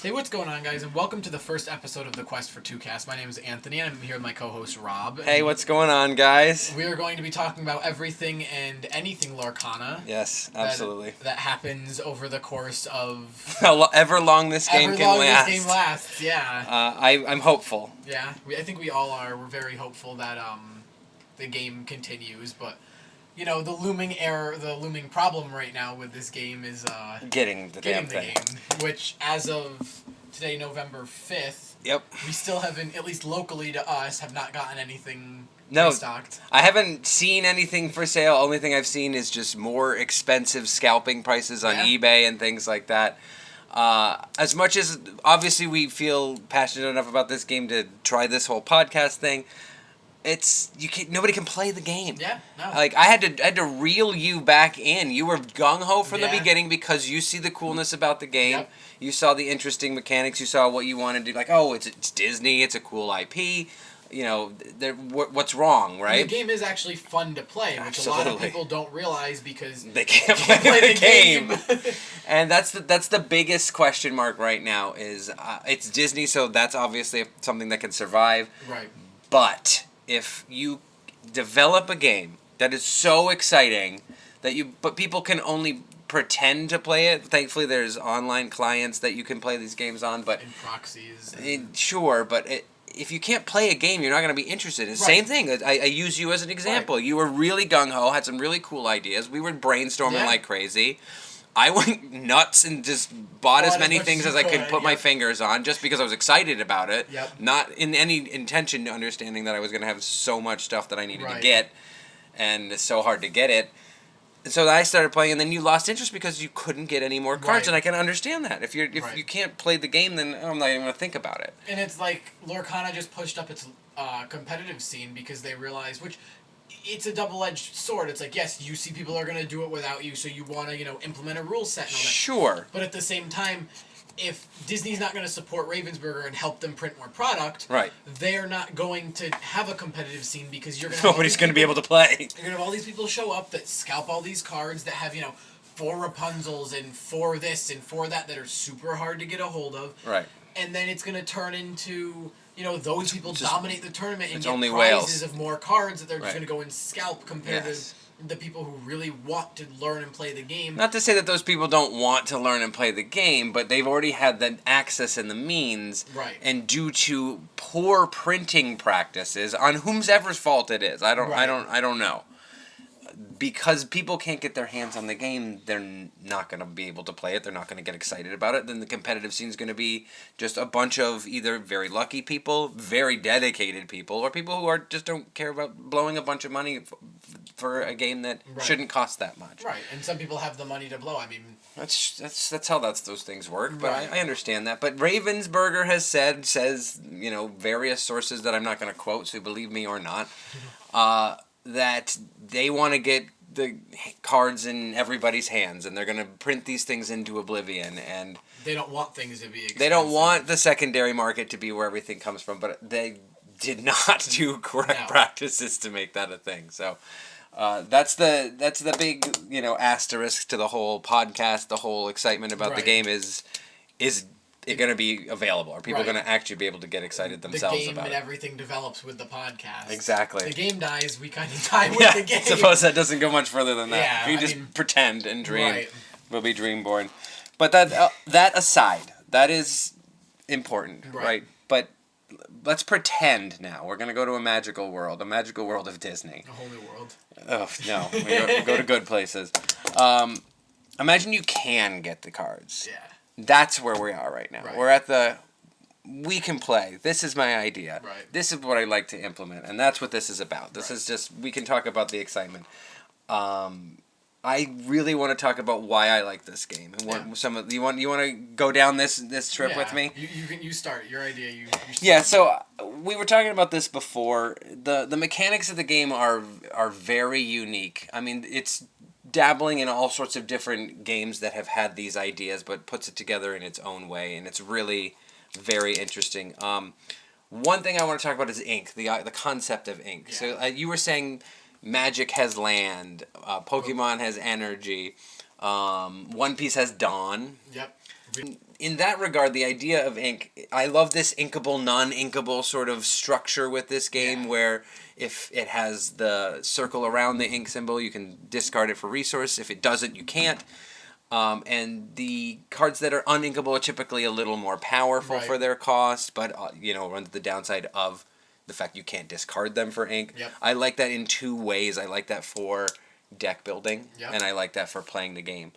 Hey, what's going on, guys, and welcome to the first episode of the Quest for Two Cast. My name is Anthony, and I'm here with my co-host Rob. Hey, what's going on, guys? We are going to be talking about everything and anything Lorcana. Yes, absolutely. That happens over the course of Ever long this game can last. This game lasts, yeah. I'm hopeful. Yeah, I think we all are. We're very hopeful that the game continues, but you know, the looming problem right now with this game is getting the damn thing. Game, which as of today, November 5th, yep, we still haven't, at least locally to us, have not gotten anything restocked. I haven't seen anything for sale. Only thing I've seen is just more expensive scalping prices on eBay and things like that. As much as obviously we feel passionate enough about this game to try this whole podcast thing, nobody can play the game. Yeah, no. Like I had to reel you back in. You were gung ho from the beginning because you see the coolness about the game. Yep. You saw the interesting mechanics. You saw what you wanted to do. Like, oh, it's Disney. It's a cool IP. You know, what's wrong, right? And the game is actually fun to play, which Absolutely. a lot of people don't realize because they can't play the game. And that's the biggest question mark right now. Is it's Disney, so that's obviously something that can survive. Right. But if you develop a game that is so exciting but people can only pretend to play it. Thankfully, there's online clients that you can play these games on, but and proxies. Sure, but if you can't play a game, you're not going to be interested. It's the same thing. I use you as an example. Right. You were really gung ho, had some really cool ideas. We were brainstorming like crazy. I went nuts and just bought as many things as I could put my fingers on just because I was excited about it. Yep. Not in any intention understanding that I was going to have so much stuff that I needed to get, and it's so hard to get it. So I started playing, and then you lost interest because you couldn't get any more cards, and I can understand that. If you can't play the game, then I'm not even going to think about it. And it's like Lorcana just pushed up its competitive scene because they realized, which it's a double-edged sword. It's like, yes, you see people are going to do it without you, so you want to, implement a rule set and all that. Sure. But at the same time, if Disney's not going to support Ravensburger and help them print more product, they're not going to have a competitive scene because you're going to nobody's going to be able to play. You're going to have all these people show up that scalp all these cards that have, 4 Rapunzels and 4 this and 4 that are super hard to get a hold of. Right. And then it's going to turn into, those people dominate the tournament and get only prizes whales. of more cards that they're just going to go and scalp compared to the people who really want to learn and play the game. Not to say that those people don't want to learn and play the game, but they've already had the access and the means. Right. And due to poor printing practices, on whomsoever's fault it is, I don't know. Because people can't get their hands on the game, they're not going to be able to play it. They're not going to get excited about it. Then the competitive scene is going to be just a bunch of either very lucky people, very dedicated people, or people who just don't care about blowing a bunch of money for a game that shouldn't cost that much. Right, and some people have the money to blow. I mean, that's how those things work. But I understand that. But Ravensburger says various sources that I'm not going to quote, so believe me or not. That they want to get the cards in everybody's hands, and they're going to print these things into oblivion, and they don't want things to be expensive. They don't want the secondary market to be where everything comes from, but they did not do correct practices to make that a thing. So that's the big asterisk to the whole podcast. The whole excitement about the game is it going to be available? Are people going to actually be able to get excited themselves about it? The game and everything develops with the podcast. Exactly. The game dies, we kind of die with the game. Suppose that doesn't go much further than that. Yeah, if you just pretend and dream, we'll be dreamborn. But that aside, that is important, right? But let's pretend now. We're going to go to a magical world of Disney. A whole new world. Oh, no. We go to good places. Imagine you can get the cards. Yeah. That's where we are right now. We're at we can play. This is my idea. Right. This is what I'd like to implement. And that's what this is about. This is just, we can talk about the excitement. I really want to talk about why I like this game. And what you want to go down this trip with me? You start. Your idea. You start. Yeah, so we were talking about this before. The mechanics of the game are very unique. I mean, it's dabbling in all sorts of different games that have had these ideas, but puts it together in its own way, and it's really very interesting. One thing I want to talk about is ink, the concept of ink. Yeah. So you were saying Magic has land, Pokemon has energy, One Piece has dawn. Yep. in that regard, the idea of ink, I love this inkable, non-inkable sort of structure with this game where if it has the circle around the ink symbol, you can discard it for resource. If it doesn't, you can't. And the cards that are uninkable are typically a little more powerful for their cost, but, runs the downside of the fact you can't discard them for ink. Yep. I like that in two ways. I like that for deck building, and I like that for playing the game.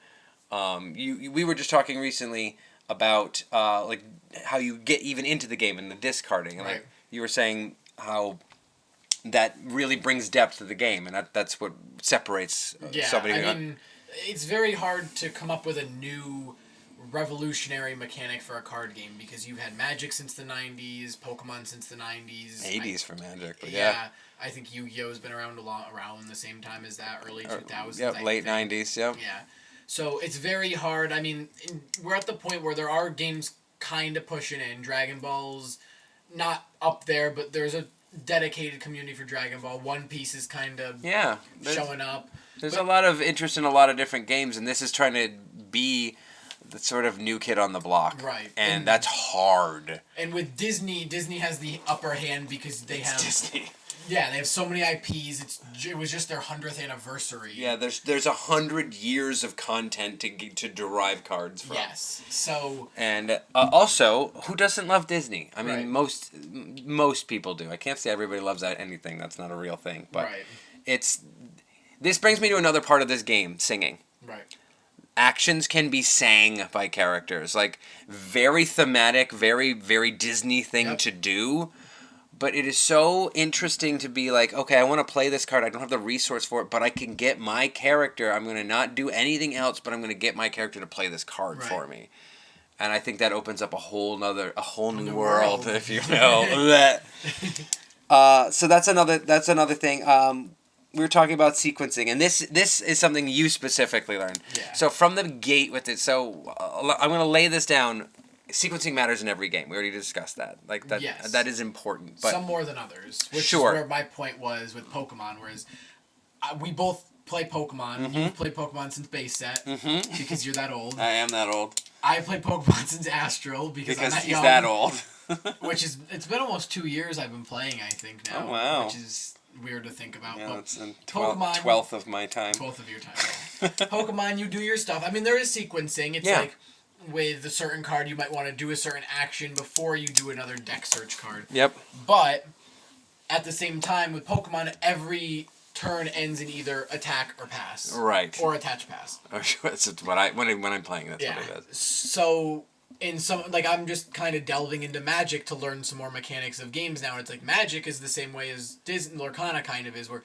We were just talking recently about like how you get even into the game and the discarding, and like you were saying how that really brings depth to the game, and that's what separates somebody. I mean, it's very hard to come up with a new revolutionary mechanic for a card game because you've had Magic since the 90s, Pokemon since the 90s. 80s for Magic, but I think Yu-Gi-Oh's been around around the same time as that, early 2000s. Yep, late 90s, yep. Yeah. So it's very hard. I mean, we're at the point where there are games kind of pushing in. Dragon Ball's not up there, but there's a dedicated community for Dragon Ball. One Piece is kind of showing up. There's a lot of interest in a lot of different games, and this is trying to be the sort of new kid on the block. Right. And that's hard. And with Disney has the upper hand because they have... Disney. Yeah, they have so many IPs. It was just their 100th anniversary. Yeah, there's 100 years of content to derive cards from. Yes, so... And also, who doesn't love Disney? I mean, most people do. I can't say everybody loves anything. That's not a real thing. But this brings me to another part of this game, singing. Right. Actions can be sang by characters. Like, very thematic, very, very Disney thing to do. But it is so interesting to be like, okay, I want to play this card. I don't have the resource for it, but I can get my character. I'm going to not do anything else, but I'm going to get my character to play this card for me. And I think that opens up a whole new world, if you know. So that's another thing. We were talking about sequencing, and this is something you specifically learned. Yeah. So from the gate with it, I'm going to lay this down. Sequencing matters in every game. We already discussed that. Like that. Yes. That is important. But some more than others. Which is where my point was with Pokemon, whereas we both play Pokemon. Mm-hmm. You've played Pokemon since base set because you're that old. I am that old. I played Pokemon since Astral because I'm he's young, that old. it's been almost 2 years I've been playing, I think, now. Oh, wow. Which is weird to think about. Yeah, but it's in Pokemon, 12th of my time. Both of your time. Pokemon, you do your stuff. I mean, there is sequencing. It's like with a certain card, you might want to do a certain action before you do another deck search card. Yep. But at the same time, with Pokemon, every turn ends in either attack or pass. Right. Or attach pass. That's what when I'm playing, that's what it is. So in some, like, I'm just kind of delving into Magic to learn some more mechanics of games now. And it's like Magic is the same way as Disney Lorcana kind of is, where,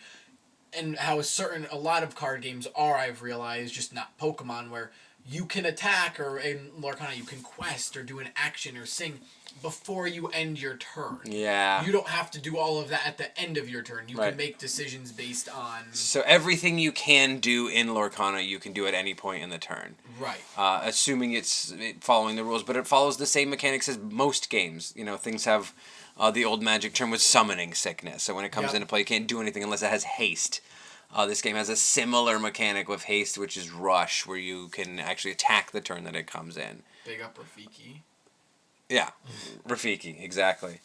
and how a lot of card games are, I've realized, just not Pokemon, where you can attack, or in Lorcana you can quest or do an action or sing before you end your turn. Yeah. You don't have to do all of that at the end of your turn. You can make decisions based on... So everything you can do in Lorcana, you can do at any point in the turn. Right. Assuming it's following the rules, but it follows the same mechanics as most games. You know, things have... the old Magic term was summoning sickness. So when it comes into play, you can't do anything unless it has haste. This game has a similar mechanic with haste, which is rush, where you can actually attack the turn that it comes in. Big up Rafiki. Yeah, Rafiki, exactly.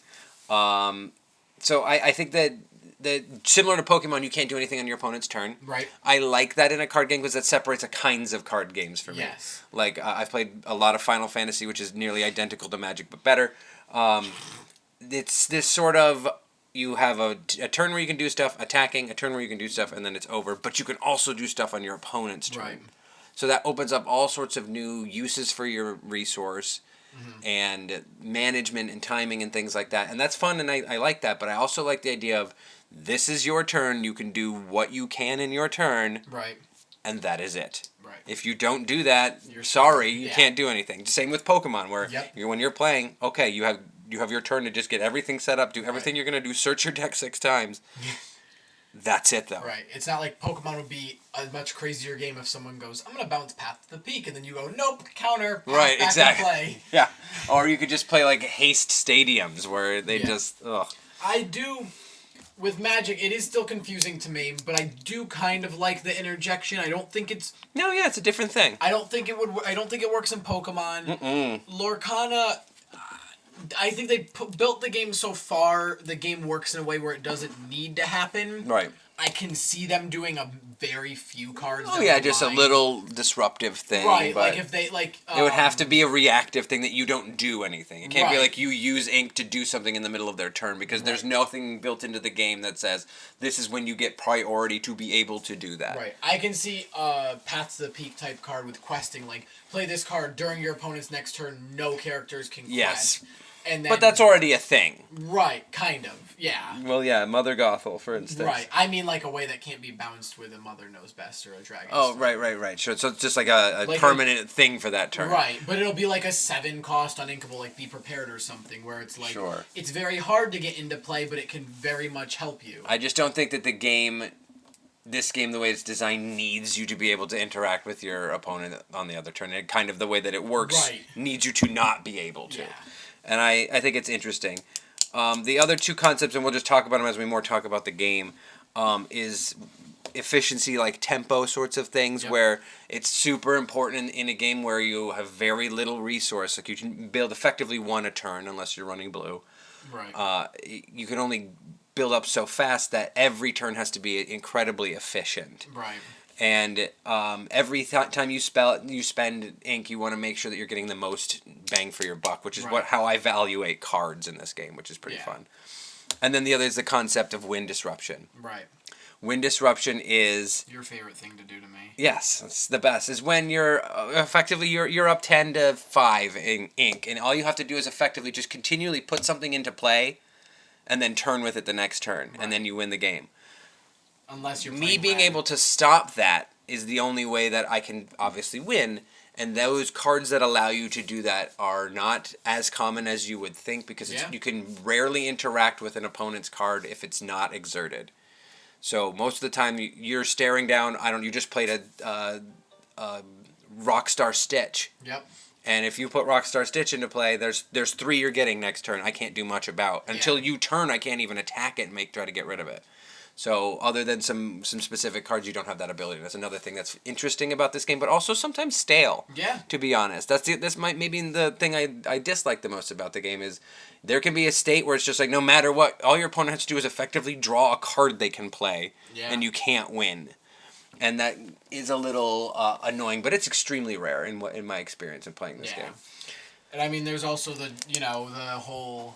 So I think that similar to Pokemon, you can't do anything on your opponent's turn. Right. I like that in a card game because that separates the kinds of card games for me. Yes. Like, I've played a lot of Final Fantasy, which is nearly identical to Magic, but better. It's this sort of... You have a turn where you can do stuff, attacking, a turn where you can do stuff, and then it's over. But you can also do stuff on your opponent's turn. Right. So that opens up all sorts of new uses for your resource and management and timing and things like that. And that's fun, and I like that. But I also like the idea of this is your turn. You can do what you can in your turn. Right. And that is it. Right. If you don't do that, you're sorry, you can't do anything. Same with Pokemon, where when you're playing, okay, you have your turn to just get everything set up, do everything you're going to do, search your deck 6 times. That's it, though. Right. It's not like Pokemon would be a much crazier game if someone goes, I'm going to bounce Path to the Peak, and then you go, nope, counter, pass back exactly. and play. Yeah. Or you could just play, like, haste stadiums, where they just, ugh. I do with Magic, it is still confusing to me, but I do kind of like the interjection. I don't think it's. No, yeah, it's a different thing. I don't think it would. I don't think it works in Pokemon. Lorcana. I think they built the game so far. The game works in a way where it doesn't need to happen. Right. I can see them doing a very few cards. Oh yeah, just a little disruptive thing. Right, but like if they like. It would have to be a reactive thing that you don't do anything. It can't be Right. like you use ink to do something in the middle of their turn because there's nothing built into the game that says this is when you get priority to be able to do that. Right. I can see Path to the Peak type card with questing, like play this card during your opponent's next turn. No characters can quest. Yes. And then, But that's already a thing. Right, kind of, yeah. Well, yeah, Mother Gothel, for instance. Right, I mean like a way that can't be bounced with a Mother Knows Best or a Dragon. Oh, right. Sure, so it's just like a permanent thing for that turn. Right, but it'll be like a 7 cost uninkable, like Be Prepared or something, where it's like, Sure. It's very hard to get into play, but it can very much help you. I just don't think that this game, the way it's designed, needs you to be able to interact with your opponent on the other turn. And kind of the way that it works needs you to not be able to. Yeah. And I think it's interesting. The other two concepts, and we'll just talk about them as we more talk about the game, is efficiency, like tempo sorts of things, where it's super important in a game where you have very little resource. Like you can build effectively one a turn unless you're running blue. Right. You can only build up so fast that every turn has to be incredibly efficient. Right. And every time you spend ink, you want to make sure that you're getting the most bang for your buck, which is how I evaluate cards in this game, which is pretty fun. And then the other is the concept of wind disruption. Right. Wind disruption is your favorite thing to do to me. Yes, it's the best. Is when you're effectively you're up 10-5 in ink, and all you have to do is effectively just continually put something into play, and then turn with it the next turn, and then you win the game. Unless you're me being able to stop that is the only way that I can obviously win, and those cards that allow you to do that are not as common as you would think because you can rarely interact with an opponent's card if it's not exerted. So most of the time you're staring down. You just played a Rockstar Stitch. Yep. And if you put Rockstar Stitch into play, there's 3 you're getting next turn. I can't do much about until you turn. I can't even attack it and try to get rid of it. So other than some specific cards, you don't have that ability. That's another thing that's interesting about this game, but also sometimes stale. Yeah. To be honest, that's maybe the thing I dislike the most about the game is there can be a state where it's just like no matter what, all your opponent has to do is effectively draw a card they can play, and you can't win. And that is a little annoying, but it's extremely rare in my experience in playing this game. And I mean, there's also the whole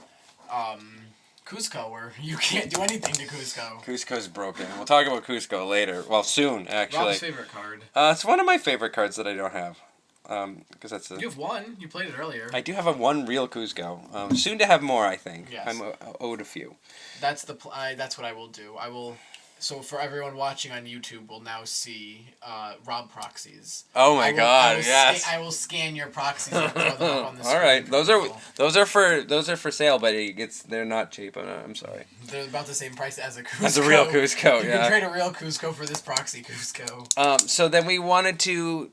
Cusco, where you can't do anything to Cusco. Cusco's broken. We'll talk about Cusco later. Well, soon, actually. Rob's favorite card. It's one of my favorite cards that I don't have. Because that's You have one. You played it earlier. I do have one real Cusco. Soon to have more, I think. Yes. I'm owed a few. That's that's what I will do. I will. So for everyone watching on YouTube, will now see Rob proxies. Oh my God! Yes. I will scan your proxies and throw them up on the screen. All right, those are for sale, but they're not cheap. I'm sorry. They're about the same price as a Cusco. As a real Cusco, You can trade a real Cusco for this proxy Cusco. So then we wanted to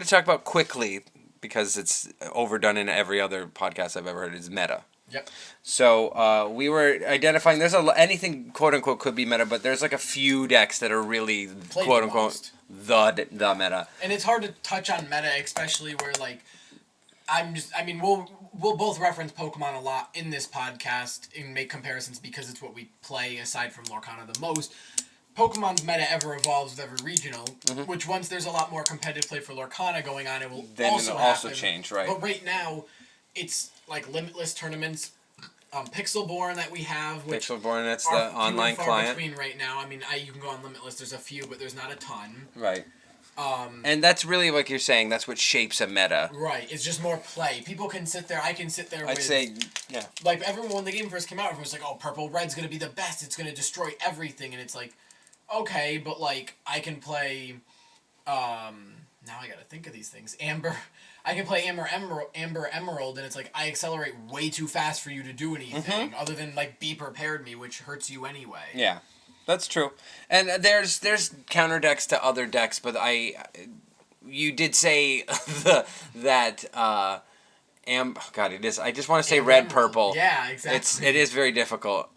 talk about quickly, because it's overdone in every other podcast I've ever heard, is meta. Yep. So we were identifying anything quote unquote could be meta, but there's like a few decks that are really quote unquote the meta. And it's hard to touch on meta, especially where we'll both reference Pokemon a lot in this podcast and make comparisons because it's what we play aside from Lorcana the most. Pokemon's meta ever evolves with every regional, which once there's a lot more competitive play for Lorcana going on, it will also change, right? But right now, it's like limitless tournaments, Pixelborn that we have, which Pixelborn, that's the online client. Between right now, I mean, you can go on Limitless. There's a few, but there's not a ton. Right. And that's really like you're saying. That's what shapes a meta. Right. It's just more play. People can sit there. I can sit there. I'd say, yeah. Like everyone when the game first came out, everyone was like, "Oh, purple red's gonna be the best. It's gonna destroy everything." And it's like, okay, but like I can play. Now I gotta think of these things. Amber. I can play Amber Emerald, and it's like I accelerate way too fast for you to do anything, other than like Be Prepared me, which hurts you anyway. Yeah, that's true. And there's counter decks to other decks, but you did say that God, it is. I just want to say red purple. Yeah, exactly. It is very difficult.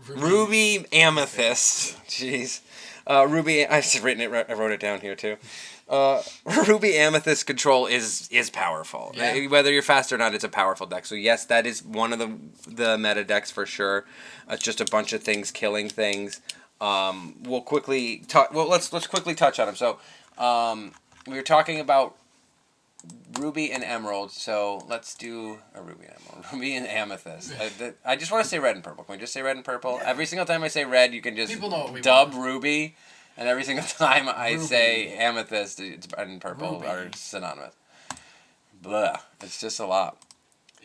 Ruby Amethyst. Jeez. Ruby, I've written it. I wrote it down here too. Ruby Amethyst control is powerful. Yeah. Whether you're fast or not, it's a powerful deck. So yes, that is one of the meta decks for sure. It's just a bunch of things killing things. We'll quickly talk. Well, let's quickly touch on them. So, we were talking about Ruby and Emerald. So let's do a Ruby and Emerald. Ruby and Amethyst. I just want to say red and purple. Can we just say red and purple? Yeah. Every single time I say red, you can just People know what we dub want. Ruby. And every single time I Ruby. say amethyst and purple Ruby. are synonymous. Blah. It's just a lot.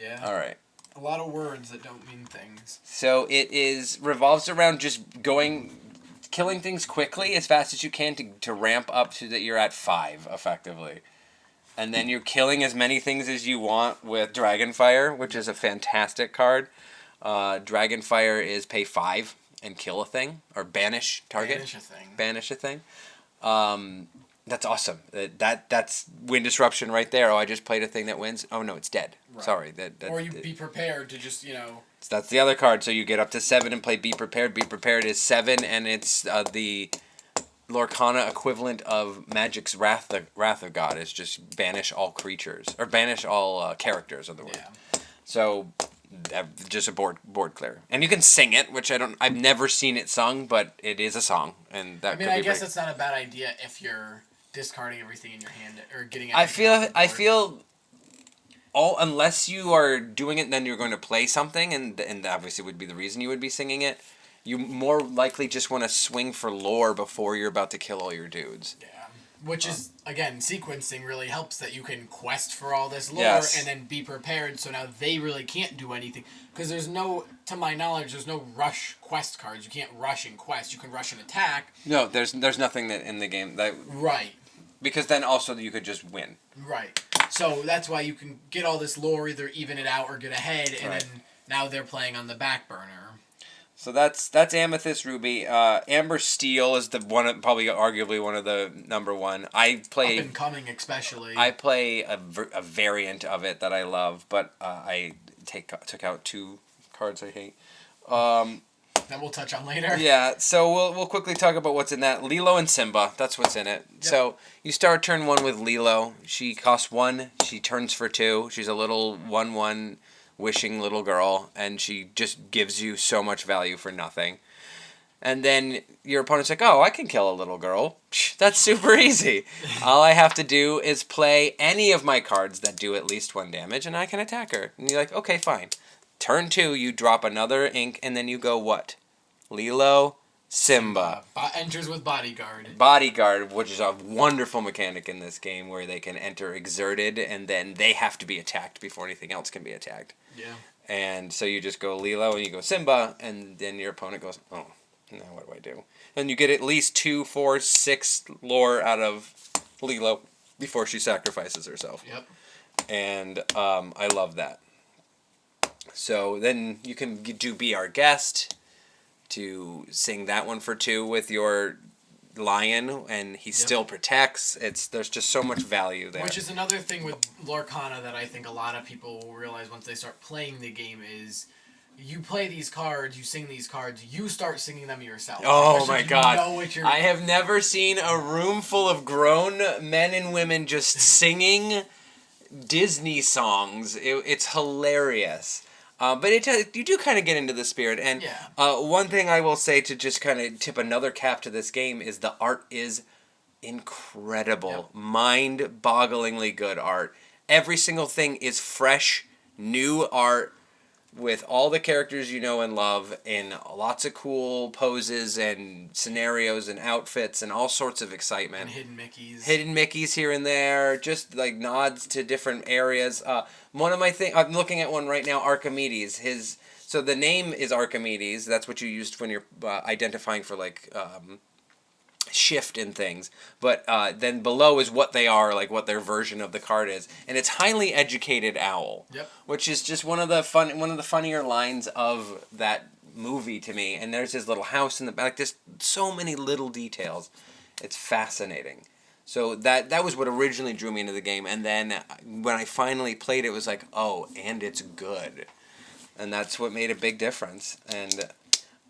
Yeah. All right. A lot of words that don't mean things. So it revolves around just killing things quickly as fast as you can to ramp up to that you're at 5 effectively. And then you're killing as many things as you want with Dragonfire, which is a fantastic card. Dragonfire is pay 5 and kill a thing, or banish target. Banish a thing. That's awesome. That's win disruption right there. Oh, I just played a thing that wins. Oh no, it's dead. Right. Sorry. Or you be prepared to just So that's the other card. So you get up to 7 and play Be Prepared. Be Prepared is 7, and it's the Lorcana equivalent of Magic's Wrath of God. Is just banish all creatures or banish all characters. Otherwise. Yeah. So. Just a board clear, and you can sing it, which I've never seen it sung, but it is a song, and that. I guess it's not a bad idea if you're discarding everything in your hand or getting. I feel, unless you are doing it, then you're going to play something, and obviously would be the reason you would be singing it. You more likely just want to swing for lore before you're about to kill all your dudes. Yeah. Which is, again, sequencing really helps that you can quest for all this lore and then be prepared, so now they really can't do anything. Because to my knowledge, there's no rush quest cards. You can't rush and quest. You can rush and attack. No, there's nothing that in the game that... Right. Because then also you could just win. Right. So that's why you can get all this lore, either even it out or get ahead, and then now they're playing on the back burner. So that's Amethyst Ruby. Amber Steel is probably arguably one of the number one. I play up and coming especially. I play a variant of it that I love, but I took out 2 cards I hate. That we'll touch on later. Yeah, so we'll quickly talk about what's in that. Lilo and Simba, that's what's in it. Yep. So you start turn 1 with Lilo. She costs 1. She turns for 2. She's a little 1/1. Wishing little girl, and she just gives you so much value for nothing. And then your opponent's like, oh, I can kill a little girl. Psh, that's super easy. All I have to do is play any of my cards that do at least 1 damage, and I can attack her. And you're like, okay, fine. Turn 2, you drop another ink, and then you go what? Lilo, Simba. Enters with Bodyguard. Bodyguard, which is a wonderful mechanic in this game where they can enter exerted, and then they have to be attacked before anything else can be attacked. Yeah. And so you just go Lilo and you go Simba, and then your opponent goes, oh, now what do I do? And you get at least 2, 4, 6 lore out of Lilo before she sacrifices herself. Yep. And I love that. So then you can do Be Our Guest to sing that one for 2 with your lion, and he still protects. There's just so much value there. Which is another thing with Lorcana that I think a lot of people will realize once they start playing the game is you play these cards, you sing these cards, you start singing them yourself. Oh my god. I have never seen a room full of grown men and women just singing Disney songs. It's hilarious. But you do kind of get into the spirit. And one thing I will say to just kind of tip another cap to this game is the art is incredible. Yep. Mind-bogglingly good art. Every single thing is fresh, new art with all the characters you know and love in lots of cool poses and scenarios and outfits and all sorts of excitement. And hidden Mickeys. Hidden Mickeys here and there, just like nods to different areas. One of my I'm looking at one right now, Archimedes. So the name is Archimedes. That's what you used when you're identifying for like shift in things. But then below is what they are, like what their version of the card is, and it's highly educated owl. Yep. Which is just one of the funnier lines of that movie to me. And there's his little house in the back. There's so many little details. It's fascinating. So that was what originally drew me into the game, and then when I finally played it was like, oh, and it's good. And that's what made a big difference. And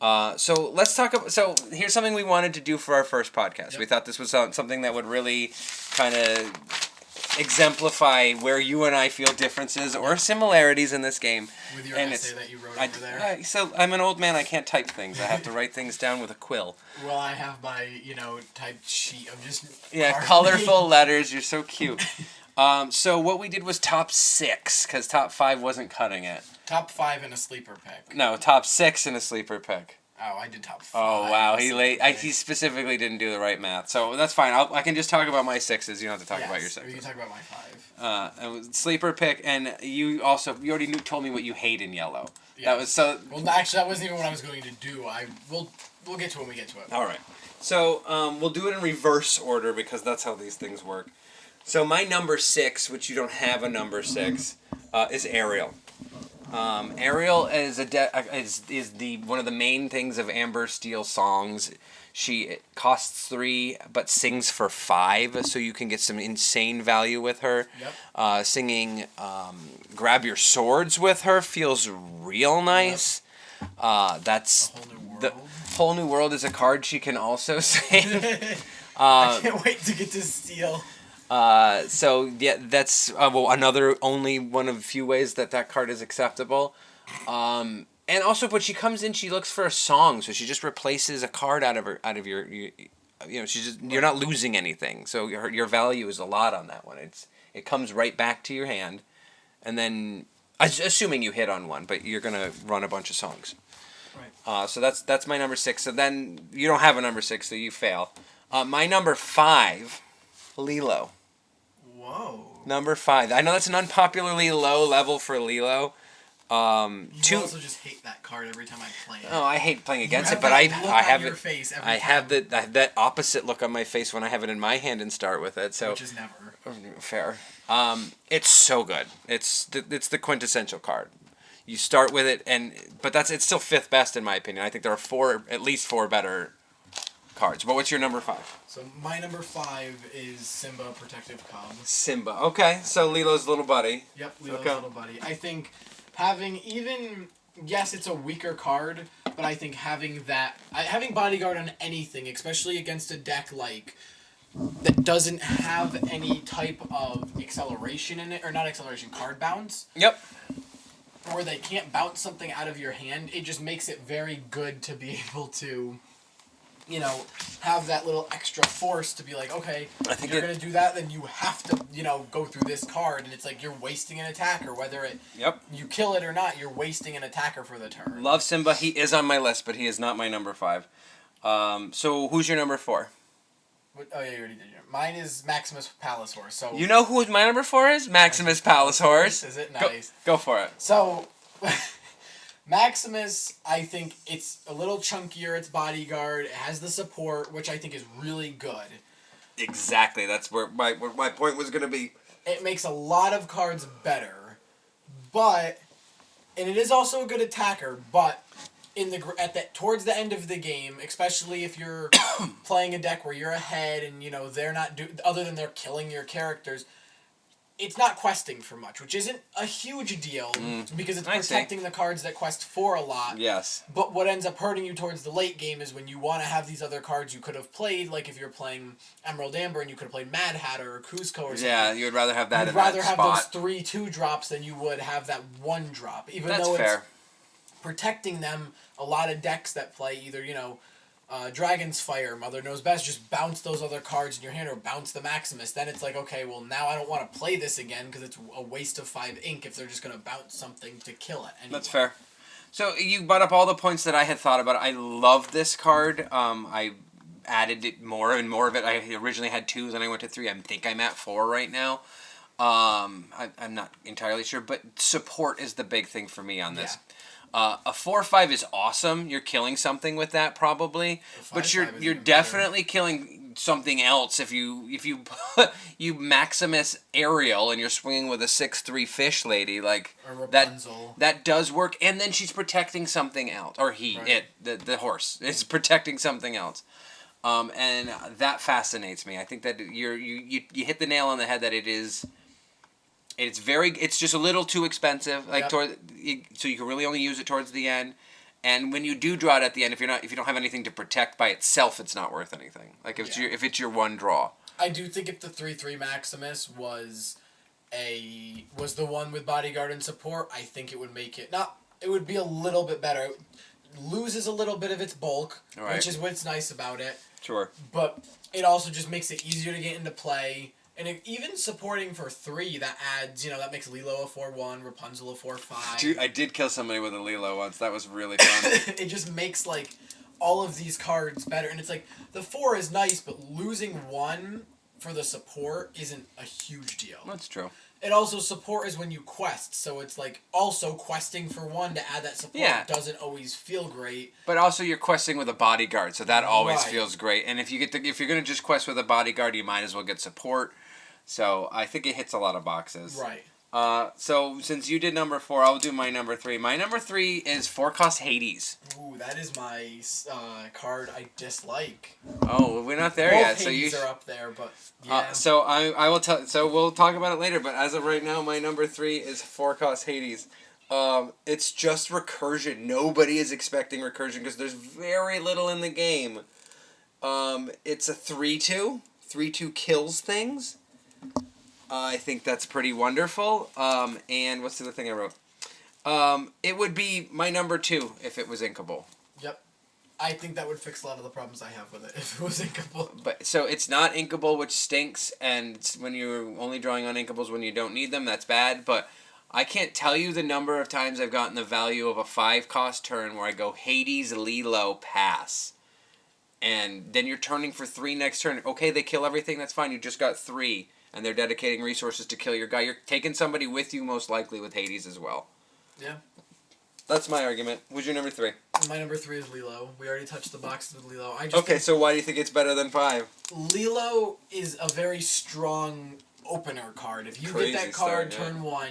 So let's talk about. So here's something we wanted to do for our first podcast. Yep. We thought this was something that would really kind of exemplify where you and I feel differences or similarities in this game. With your essay that you wrote over there. So I'm an old man. I can't type things. I have to write things down with a quill. Well, I have my typed sheet of just colorful letters. You're so cute. So what we did was top 6 because top 5 wasn't cutting it. Top 5 in a sleeper pick. No, top 6 in a sleeper pick. Oh, I did top 5. Oh wow, he specifically didn't do the right math, so that's fine. I can just talk about my 6s. You don't have to talk about your 6s. Or you can talk about my 5. It was sleeper pick, and you already told me what you hate in yellow. Yes. That was so. Well, actually, that wasn't even what I was going to do. We'll get to it when we get to it. All right, so we'll do it in reverse order because that's how these things work. So my number 6, which you don't have a number 6, is Ariel. Ariel is is the one of the main things of Amber Steele's songs. She costs 3 but sings for 5, so you can get some insane value with her. Yep. Singing "Grab Your Swords" with her feels real nice. Yep. That's A Whole New World. the Whole New World is a card she can also sing. I can't wait to get to Steele. So yeah, that's another only one of a few ways that card is acceptable. And also, but she comes in, she looks for a song, so she just replaces a card out of your you're not losing anything. So your value is a lot on that one. It comes right back to your hand, and then assuming you hit on one, but you're gonna run a bunch of songs. Right. So that's my number 6. So then you don't have a number 6, so you fail. My number 5, Lilo. Whoa. Number 5. I know that's an unpopularly low level for Lilo. You also just hate that card every time I play it. Oh, I hate playing against it, but I have your it. Face every I time. have that opposite look on my face when I have it in my hand and start with it. So which is never fair. It's so good. It's the quintessential card. You start with it, but it's still 5th best in my opinion. I think there are at least 4 better cards. But what's your number 5? So my number 5 is Simba, Protective Cub. Simba. Okay, so Lilo's little buddy. Yep, Lilo's little buddy. I think having yes, it's a weaker card, but I think having Bodyguard on anything, especially against a deck that doesn't have any type of acceleration in it, or not acceleration, card bounce. Yep. Where they can't bounce something out of your hand, it just makes it very good to be able to have that little extra force to be like, okay, if you're going to do that, then you have to, go through this card, and it's like you're wasting an attacker, whether you kill it or not, you're wasting an attacker for the turn. Love Simba. He is on my list, but he is not my number 5. So who's your number 4? Oh, yeah, you already did. Mine is Maximus Palace Horse. So you know who my number 4 is? Maximus Palace Horse. Is it? Nice. Go for it. So... Maximus, I think it's a little chunkier. It's Bodyguard. It has the support, which I think is really good. Exactly. That's where my point was going to be. It makes a lot of cards better, and it is also a good attacker. But towards the end of the game, especially if you're playing a deck where you're ahead and they're not other than they're killing your characters. It's not questing for much, which isn't a huge deal because it's protecting the cards that quest for a lot. Yes. But what ends up hurting you towards the late game is when you want to have these other cards you could have played, like if you're playing Emerald Amber and you could have played Mad Hatter or Cusco or something. Yeah, you would rather have that You'd in that rather have spot. those 3 2-drops than you would have that 1-drop. Even That's though it's fair. protecting them, a lot of decks that play either, Dragon's Fire, Mother Knows Best, just bounce those other cards in your hand or bounce the Maximus. Then it's like, okay, well, now I don't want to play this again because it's a waste of 5 ink if they're just going to bounce something to kill it. Anyway. That's fair. So you brought up all the points that I had thought about. I love this card. I added it more and more of it. I originally had 2, then I went to 3. I think I'm at 4 right now. I'm not entirely sure, but support is the big thing for me on this. Yeah. A 4/5 is awesome. You're killing something with that probably, but you're definitely killing something else if you you Maximus Ariel and you're swinging with a 6/3 fish lady like that does work, and then she's protecting something else, or the horse is protecting something else, and that fascinates me. I think that you hit the nail on the head that it is. It's just a little too expensive, so you can really only use it towards the end, And when you do draw it at the end, if you don't have anything to protect by itself, it's not worth anything. Like if it's your one draw. I do think if the 3/3 Maximus was the one with bodyguard and support, I think it would make it not. It would be a little bit better. It loses a little bit of its bulk, Right. which is what's nice about it. Sure. But it also just makes it easier to get into play. And even supporting for 3, that adds, that makes Lilo a 4/1, Rapunzel a 4/5. Dude, I did kill somebody with a Lilo once. That was really fun. It just makes, all of these cards better. And it's the 4 is nice, but losing 1 for the support isn't a huge deal. That's true. It also, support is when you quest, so it's also questing for 1 to add that support doesn't always feel great. But also you're questing with a bodyguard, so that always Right. feels great. And if you're gonna just quest with a bodyguard, you might as well get support. So I think it hits a lot of boxes. Right. So since you did number 4, I'll do my number 3. My number 3 is 4-cost Hades. Ooh, that is my card I dislike. Oh, we're not there Both yet. Hades So are up there, but yeah. So I will tell. So we'll talk about it later. But as of right now, my number 3 is 4-cost Hades. It's just recursion. Nobody is expecting recursion because there's very little in the game. It's a 3/2. 3/2 kills things. I think that's pretty wonderful. And what's the other thing I wrote? It would be my number 2 if it was inkable. Yep. I think that would fix a lot of the problems I have with it if it was inkable. But so it's not inkable, which stinks, and it's when you're only drawing on inkables when you don't need them, that's bad. But I can't tell you the number of times I've gotten the value of a 5-cost turn where I go Hades, Lilo, pass. And then you're turning for 3 next turn. Okay, they kill everything, that's fine. You just got 3. And they're dedicating resources to kill your guy. You're taking somebody with you, most likely, with Hades as well. Yeah. That's my argument. Who's your number 3? My number 3 is Lilo. We already touched the boxes with Lilo. Okay, so why do you think it's better than 5? Lilo is a very strong opener card. If you Crazy get that card start, yeah. turn 1,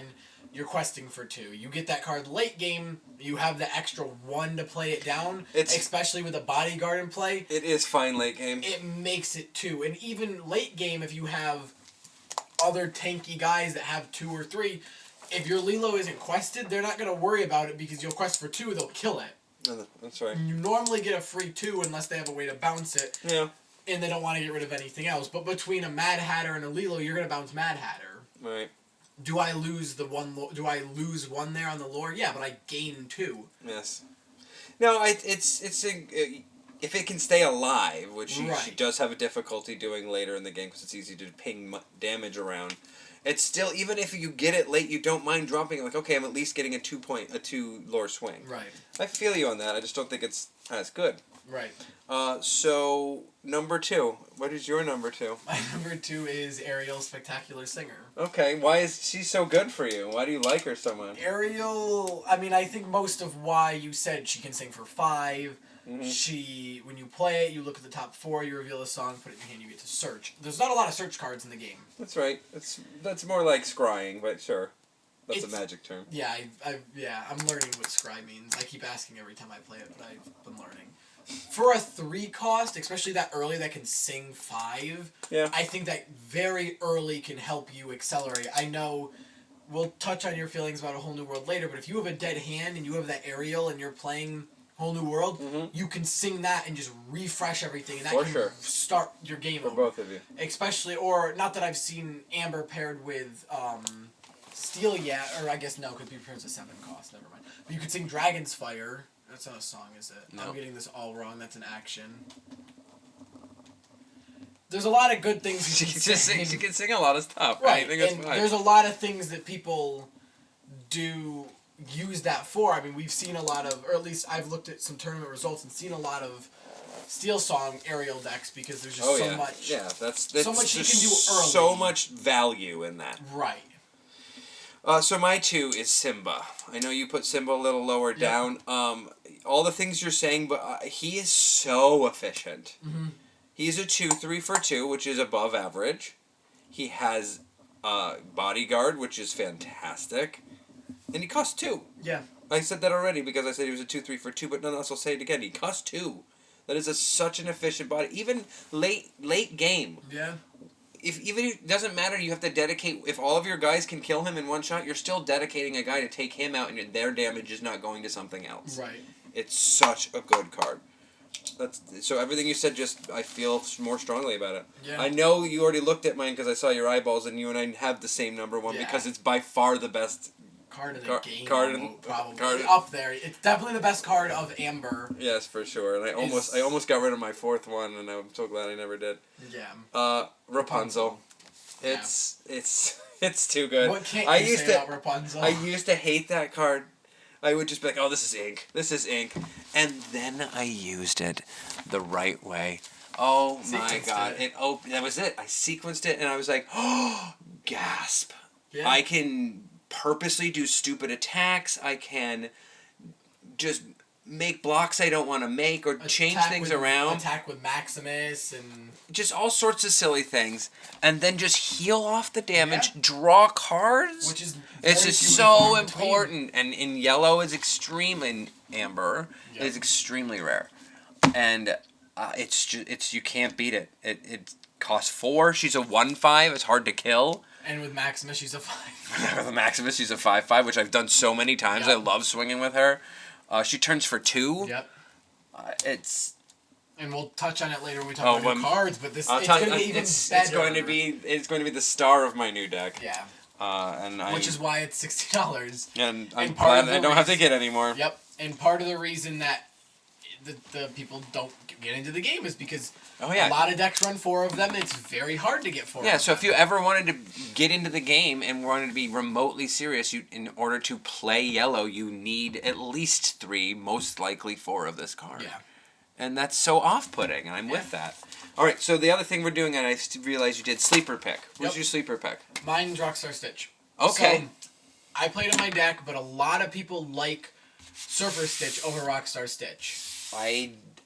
you're questing for 2. You get that card late game, you have the extra 1 to play it down, especially with a bodyguard in play. It is fine late game. It makes it 2. And even late game, if you have other tanky guys that have 2 or 3, if your Lilo isn't quested, they're not going to worry about it because you'll quest for 2, they'll kill it. That's right. You normally get a free 2 unless they have a way to bounce it. Yeah. And they don't want to get rid of anything else. But between a Mad Hatter and a Lilo, you're going to bounce Mad Hatter. Right. Do I lose do I lose 1 there on the lore? Yeah, but I gain 2. Yes. No, if it can stay alive, which she does have a difficulty doing later in the game because it's easy to ping damage around. It's still, even if you get it late, you don't mind dropping it. Like, okay, I'm at least getting a 2 lore swing. Right. I feel you on that. I just don't think it's as good. Right. So number 2. What is your number 2? My number 2 is Ariel, Spectacular Singer. Okay, why is she so good for you? Why do you like her so much? Ariel, I mean, I think most of why you said she can sing for 5. Mm-hmm. When you play it, you look at the top 4, you reveal a song, put it in your hand, you get to search. There's not a lot of search cards in the game. That's right. That's more like scrying, but sure. That's a magic term. Yeah, I'm learning what scry means. I keep asking every time I play it, but I've been learning. For a 3 cost, especially that early that can sing 5, I think that very early can help you accelerate. I know we'll touch on your feelings about A Whole New World later, but if you have a dead hand and you have that Ariel and you're playing Whole New World, you can sing that and just refresh everything, and that can start your game for both of you. Especially, or not that I've seen Amber paired with Steel yet, or I guess no, because Be Prepared's a 7 cost, never mind. But you could sing Dragon's Fire. That's not a song, is it? No. I'm getting this all wrong. That's an action. There's a lot of good things you can sing. She can sing a lot of stuff. Right, I think that's and fine. there's a lot of things that people do use that for. I mean, we've seen a lot of, or at least I've looked at some tournament results and seen a lot of Steel Song aerial decks because there's just so much. Yeah, that's so much you can do early. So much value in that. Right. So my 2 is Simba. I know you put Simba a little lower down. All the things you're saying, but he is so efficient. Mm-hmm. He's a 2/3 for 2, which is above average. He has Bodyguard, which is fantastic. And he costs 2. Yeah. I said that already because I said he was a 2/3 for 2, but nonetheless, I'll say it again. He costs 2. That is such an efficient body. Even late game. Yeah. Even if it doesn't matter, you have to dedicate. If all of your guys can kill him in one shot, you're still dedicating a guy to take him out, and their damage is not going to something else. Right. It's such a good card. So everything you said, just I feel more strongly about it. Yeah. I know you already looked at mine because I saw your eyeballs, and you and I have the same number one because it's by far the best card of the game. Card up there. It's definitely the best card of Amber. Yes, for sure. And I almost got rid of my fourth one, and I'm so glad I never did. Yeah. Rapunzel. It's too good. What can't you say about Rapunzel? I used to hate that card. I would just be like, oh, this is ink. This is ink. And then I used it the right way. Oh my god. That was it. I sequenced it and I was like, oh, gasp. Yeah. I can purposely do stupid attacks. I can just make blocks I don't want to make or change things around. Attack with Maximus and just all sorts of silly things, and then just heal off the damage, draw cards, which is just so important. And in yellow is extreme, in amber is extremely rare, and it's you can't beat it. It costs 4. She's a 1/5. It's hard to kill. And with Maximus, she's a 5. With Maximus, she's a 5/5, which I've done so many times. I love swinging with her. She turns for 2. Yep. And we'll touch on it later when we talk about new cards, but it's going to be even better. It's going to be the star of my new deck. Yeah. Which is why it's $60. And I'm glad I don't have to get any more. Yep. And part of the reason that the people don't get into the game is because a lot of decks run 4 of them. It's very hard to get 4 of them. Yeah, so if you ever wanted to get into the game and wanted to be remotely serious, in order to play yellow, you need at least 3, most likely 4 of this card. Yeah. And that's so off-putting, and I'm with that. All right, so the other thing we're doing, and I realized you did sleeper pick. Who's your sleeper pick? Mine's Rockstar Stitch. Okay. So, I played in my deck, but a lot of people like Surfer Stitch over Rockstar Stitch.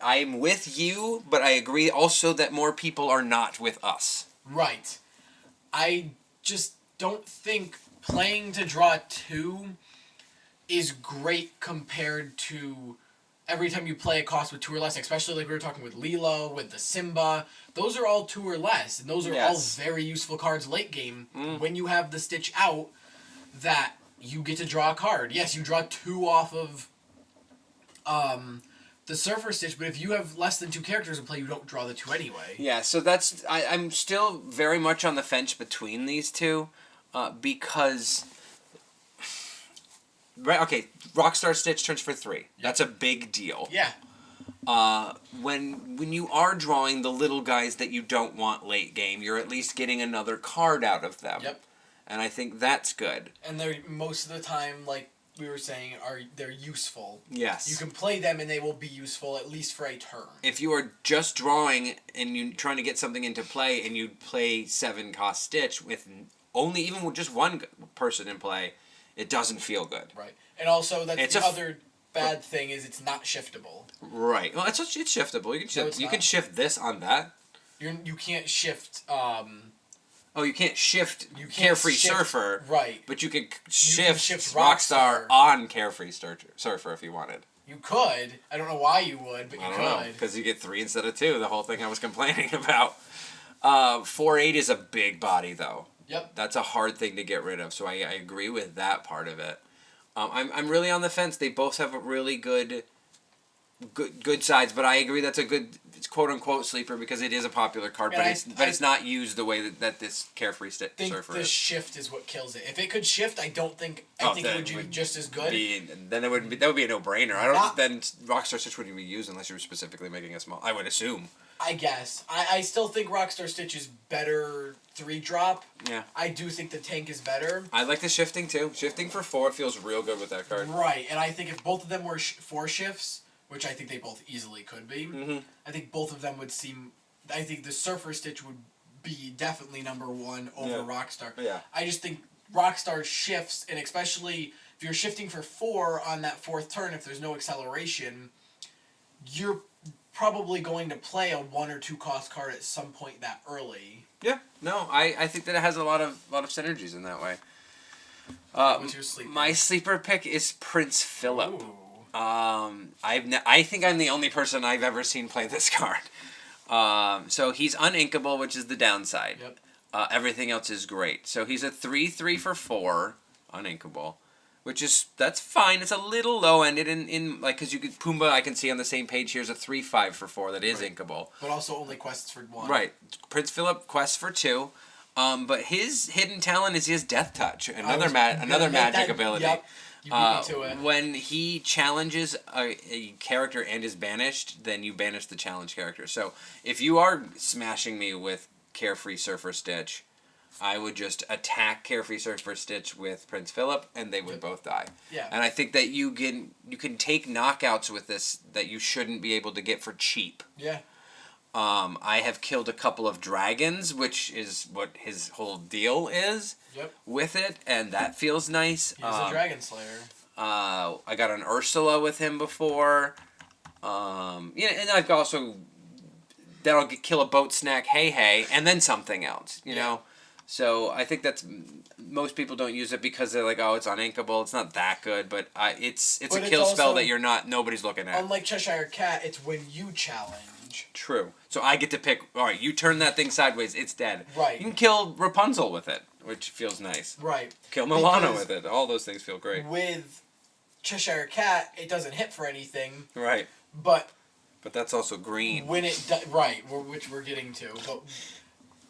I'm with you, but I agree also that more people are not with us. Right. I just don't think playing to draw 2 is great compared to every time you play a cost with 2 or less, especially like we were talking with Lilo, with the Simba. Those are all 2 or less, and those are all very useful cards late game when you have the Stitch out that you get to draw a card. Yes, you draw 2 off of the Surfer Stitch, but if you have less than 2 characters in play, you don't draw the 2 anyway. Yeah, so I'm still very much on the fence between these two, because Rockstar Stitch turns for 3. Yep. That's a big deal. Yeah. When you are drawing the little guys that you don't want late game, you're at least getting another card out of them. Yep. And I think that's good. And they're most of the time, like we were saying, they're useful. Yes. You can play them and they will be useful at least for a turn. If you are just drawing and you're trying to get something into play and you play 7 cost Stitch with even with just 1 person in play, it doesn't feel good. Right. And also that's the other bad thing is it's not shiftable. Right. Well, it's shiftable. You can shift this on that. You can't shift you can't shift Carefree Surfer. Right. But you can shift Rockstar on Carefree Surfer if you wanted. You could. I don't know why you would, but you could. Because you get 3 instead of 2, the whole thing I was complaining about. 4/8 is a big body, though. Yep. That's a hard thing to get rid of, so I agree with that part of it. I'm really on the fence. They both have a really good sides, but I agree that's a good quote-unquote sleeper because it is a popular card, but it's not used the way that this Carefree Surfer is. I think the shift is what kills it. If it could shift, I think it would be just as good. Then that would be a no-brainer. Then Rockstar Stitch wouldn't be used unless you were specifically making a small. I would assume. I guess. I still think Rockstar Stitch is better 3-drop. Yeah. I do think the tank is better. I like the shifting too. Shifting for 4 feels real good with that card. Right, and I think if both of them were 4 shifts, which I think they both easily could be, I think both of them would seem. I think the Surfer Stitch would be definitely number 1 over Rockstar. Yeah. I just think Rockstar shifts, and especially if you're shifting for 4 on that 4th turn, if there's no acceleration, you're probably going to play a 1 or 2 cost card at some point that early. Yeah. No, I think that it has a lot of synergies in that way. What's your sleeper? My sleeper pick is Prince Philip. Ooh. I think I'm the only person I've ever seen play this card. So he's uninkable, which is the downside. Yep. Everything else is great. So he's a 3/3 for 4, uninkable. That's fine. It's a little low ended in like because you could Pumbaa. I can see on the same page here's a 3/5 for 4 that is inkable. But also only quests for 1. Right. Prince Philip quests for 2. But his hidden talent is he has Death Touch, another magic ability. Yep. You beat me to it. When he challenges a character and is banished, then you banish the challenge character. So if you are smashing me with Carefree Surfer Stitch, I would just attack Carefree Surfer Stitch with Prince Philip, and they would both die. Yeah. And I think that you can take knockouts with this that you shouldn't be able to get for cheap. Yeah. I have killed a couple of dragons, which is what his whole deal is. Yep. With it, and that feels nice. He's a dragon slayer. I got an Ursula with him before. And I've also then I'll kill a boat snack, hey, and then something else. You know. So I think that's most people don't use it because they're like, oh, it's uninkable. It's not that good, but it's a kill spell that nobody's looking at. Unlike Cheshire Cat, it's when you challenge. True. So I get to pick. All right, you turn that thing sideways, it's dead. Right. You can kill Rapunzel with it, which feels nice. Right. Kill Moana with it. All those things feel great. With Cheshire Cat, it doesn't hit for anything. Right. But that's also green. When it which we're getting to, but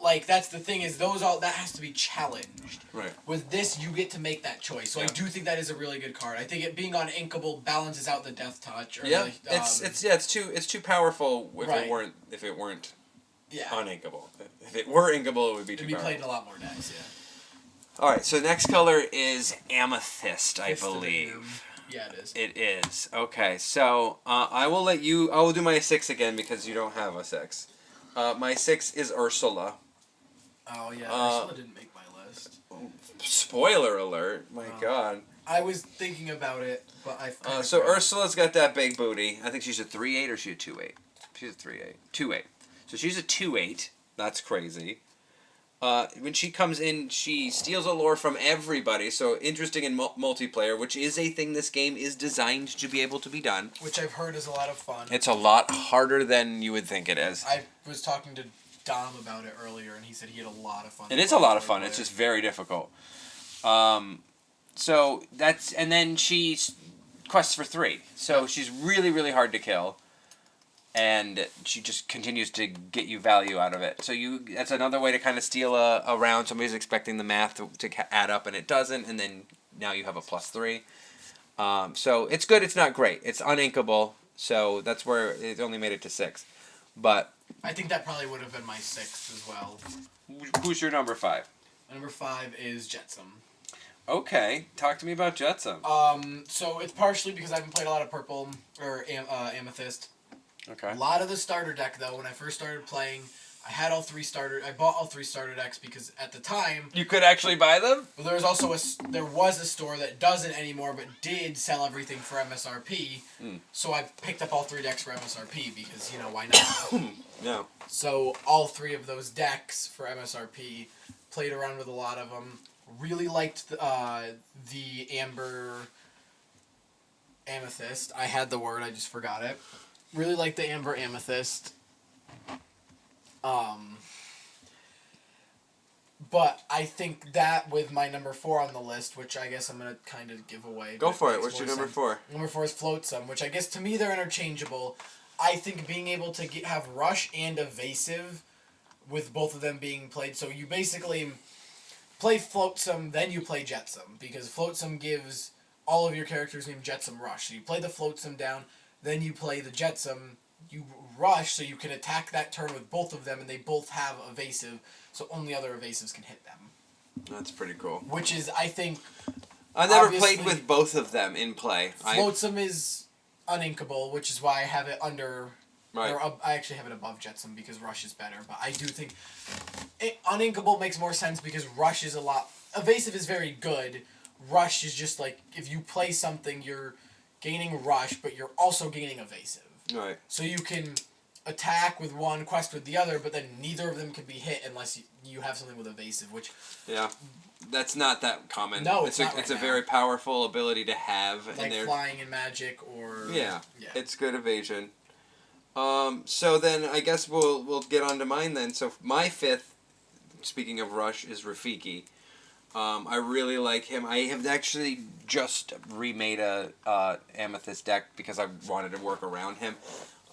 like that's the thing is that has to be challenged. Right. With this, you get to make that choice. So I do think that is a really good card. I think it being on inkable balances out the Death Touch. Or it's too powerful if it weren't uninkable. If it were inkable, it would be too powerful. It'd be played in a lot more decks. Yeah. All right. So next color is amethyst, I believe. Yeah, it is. It is. Okay. So I will do my 6 again because you don't have a 6. My 6 is Ursula. Oh yeah, Ursula didn't make my list. Spoiler alert! My God. I was thinking about it, but I. So Ursula's got that big booty. I think she's a 3/8 or she's a 2/8. She's a 3/8. 2/8. So she's a 2/8. That's crazy. When she comes in, she steals a lore from everybody. So interesting in multiplayer, which is a thing this game is designed to be able to be done. Which I've heard is a lot of fun. It's a lot harder than you would think it is. I was talking to Dom about it earlier, and he said he had a lot of fun. It is a lot of fun. It's just very difficult. So that's and then she quests for 3. So she's really really hard to kill. And she just continues to get you value out of it. So that's another way to kind of steal a round. Somebody's expecting the math to add up and it doesn't, and then now you have a +3. So it's good. It's not great. It's uninkable. So that's where it only made it to 6. But I think that probably would have been my 6th as well. Who's your number 5? Number 5 is Jetsam. Okay, talk to me about Jetsam. So it's partially because I haven't played a lot of purple or Amethyst. Okay. A lot of the starter deck, though, when I first started playing, I bought all 3 starter decks because at the time you could actually buy them. Well, there was a store that doesn't anymore, but did sell everything for MSRP. So I picked up all 3 decks for MSRP because why not? No. So all 3 of those decks for MSRP, played around with a lot of them. Really liked the Amber Amethyst. I had the word, I just forgot it. Really like the Amber Amethyst. But I think that with my number 4 on the list, which I guess I'm going to kind of give away. Go for it. What's your number 4? Number 4 is Flotsam, which I guess to me they're interchangeable. I think being able to have Rush and Evasive with both of them being played. So you basically play Flotsam, then you play Jetsam. Because Flotsam gives all of your characters named Jetsam Rush. So you play the Flotsam down. Then you play the Jetsam, you rush, so you can attack that turn with both of them, and they both have evasive, so only other evasives can hit them. That's pretty cool. Which is, I think... I've never played with both of them in play. Flotsam is uninkable, which is why I have it under... Right. Or I actually have it above Jetsam, because Rush is better, but I do think... uninkable makes more sense, because Rush is a lot... Evasive is very good. Rush is just like, if you play something, you're... gaining Rush, but you're also gaining Evasive. Right. So you can attack with one, quest with the other, but then neither of them can be hit unless you have something with Evasive, which... Yeah. That's not that common. No, it's not It's a very powerful ability to have. Like flying in Magic or... Yeah. It's good evasion. So then I guess we'll get on to mine then. So my 5th, speaking of Rush, is Rafiki. I really like him. I have actually just remade a Amethyst deck because I wanted to work around him.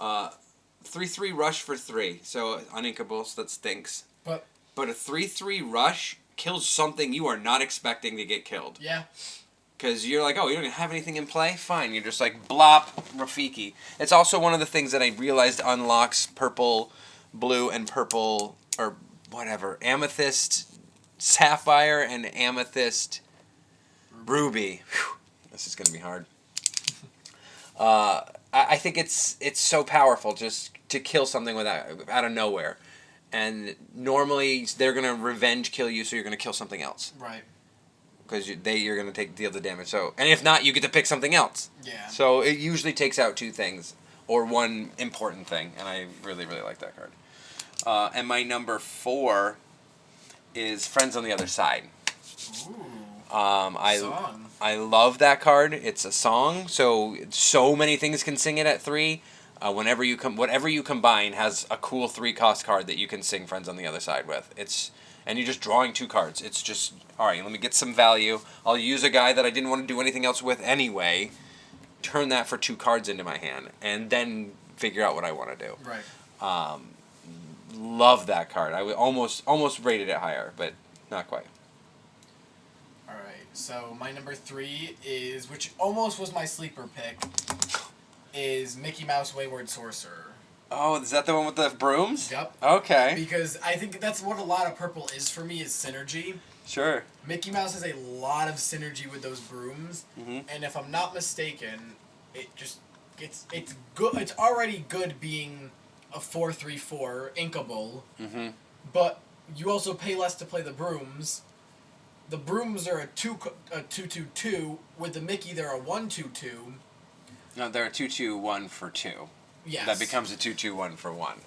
3/3 rush for 3, so uninkable, so that stinks. But a 3/3 rush kills something you are not expecting to get killed. yeah. Because you're like, oh, you don't even have anything in play? Fine. You're just like, blop, Rafiki. It's also one of the things that I realized unlocks purple, blue, and purple, or whatever, amethyst, sapphire, and amethyst, ruby. Whew. This is going to be hard. I think it's so powerful just to kill something out of nowhere. And normally they're going to revenge kill you, so you're going to kill something else. Right. Because you're going to deal the damage. So, and if not, you get to pick something else. Yeah. So it usually takes out 2 things, or 1 important thing, and I really, really like that card. And my number 4 is Friends on the Other Side. Ooh. Song. I love that card. It's a song, so many things can sing it at 3. Whatever you combine has a cool 3-cost card that you can sing Friends on the Other Side with. And you're just drawing 2 cards. It's just, all right, let me get some value. I'll use a guy that I didn't want to do anything else with anyway, turn that for 2 cards into my hand, and then figure out what I want to do. Right. Love that card. I would almost rated it higher, but not quite. All right. So my number 3 is, which almost was my sleeper pick, is Mickey Mouse Wayward Sorcerer. Oh, is that the one with the brooms? Yep. Okay. Because I think that's what a lot of purple is for me, is synergy. Sure. Mickey Mouse has a lot of synergy with those brooms, and if I'm not mistaken, it's good. It's already good being a 4/3/4 inkable, but you also pay less to play the brooms. The brooms are a 2/2/2. With the Mickey, they're a 1/2/2. No, they're a 2/2/1 for 2. Yes. That becomes a 2/2/1 for 1.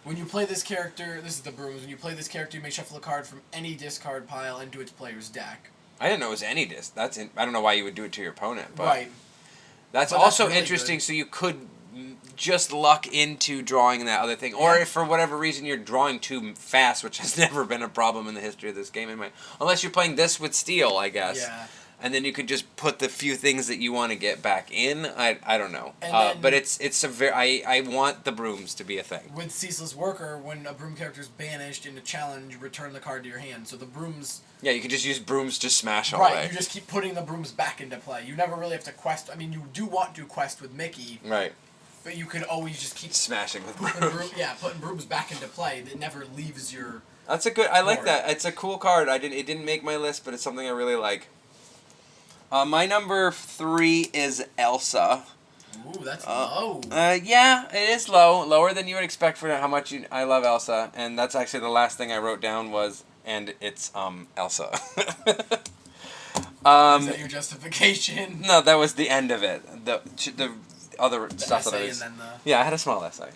When you play this character, this is the brooms. When you play this character, you may shuffle a card from any discard pile into its player's deck. I didn't know it was any disc. I don't know why you would do it to your opponent, but right. That's but also that's really interesting. Good. So you could just luck into drawing that other thing, or if for whatever reason you're drawing too fast, which has never been a problem in the history of this game, unless you're playing this with steel, I guess. Yeah. And then you could just put the few things that you want to get back in. I don't know. But it's a very I want the brooms to be a thing. With Ceaseless Worker, when a broom character is banished in a challenge, return the card to your hand. So the brooms. Yeah, you can just use brooms to smash all right, day. You just keep putting the brooms back into play. You never really have to quest. I mean, you do want to quest with Mickey. Right. But you could always just keep smashing with brooms. Putting brooms back into play. That never leaves your. That's a good. I like that. It's a cool card. It didn't make my list, but it's something I really like. My number 3 is Elsa. Ooh, that's low. Yeah, it is low. Lower than you would expect for how much I love Elsa. And that's actually the last thing I wrote down was, and it's Elsa. Is that your justification? No, that was the end of it. The other stuff that I was... Yeah, I had a small essay.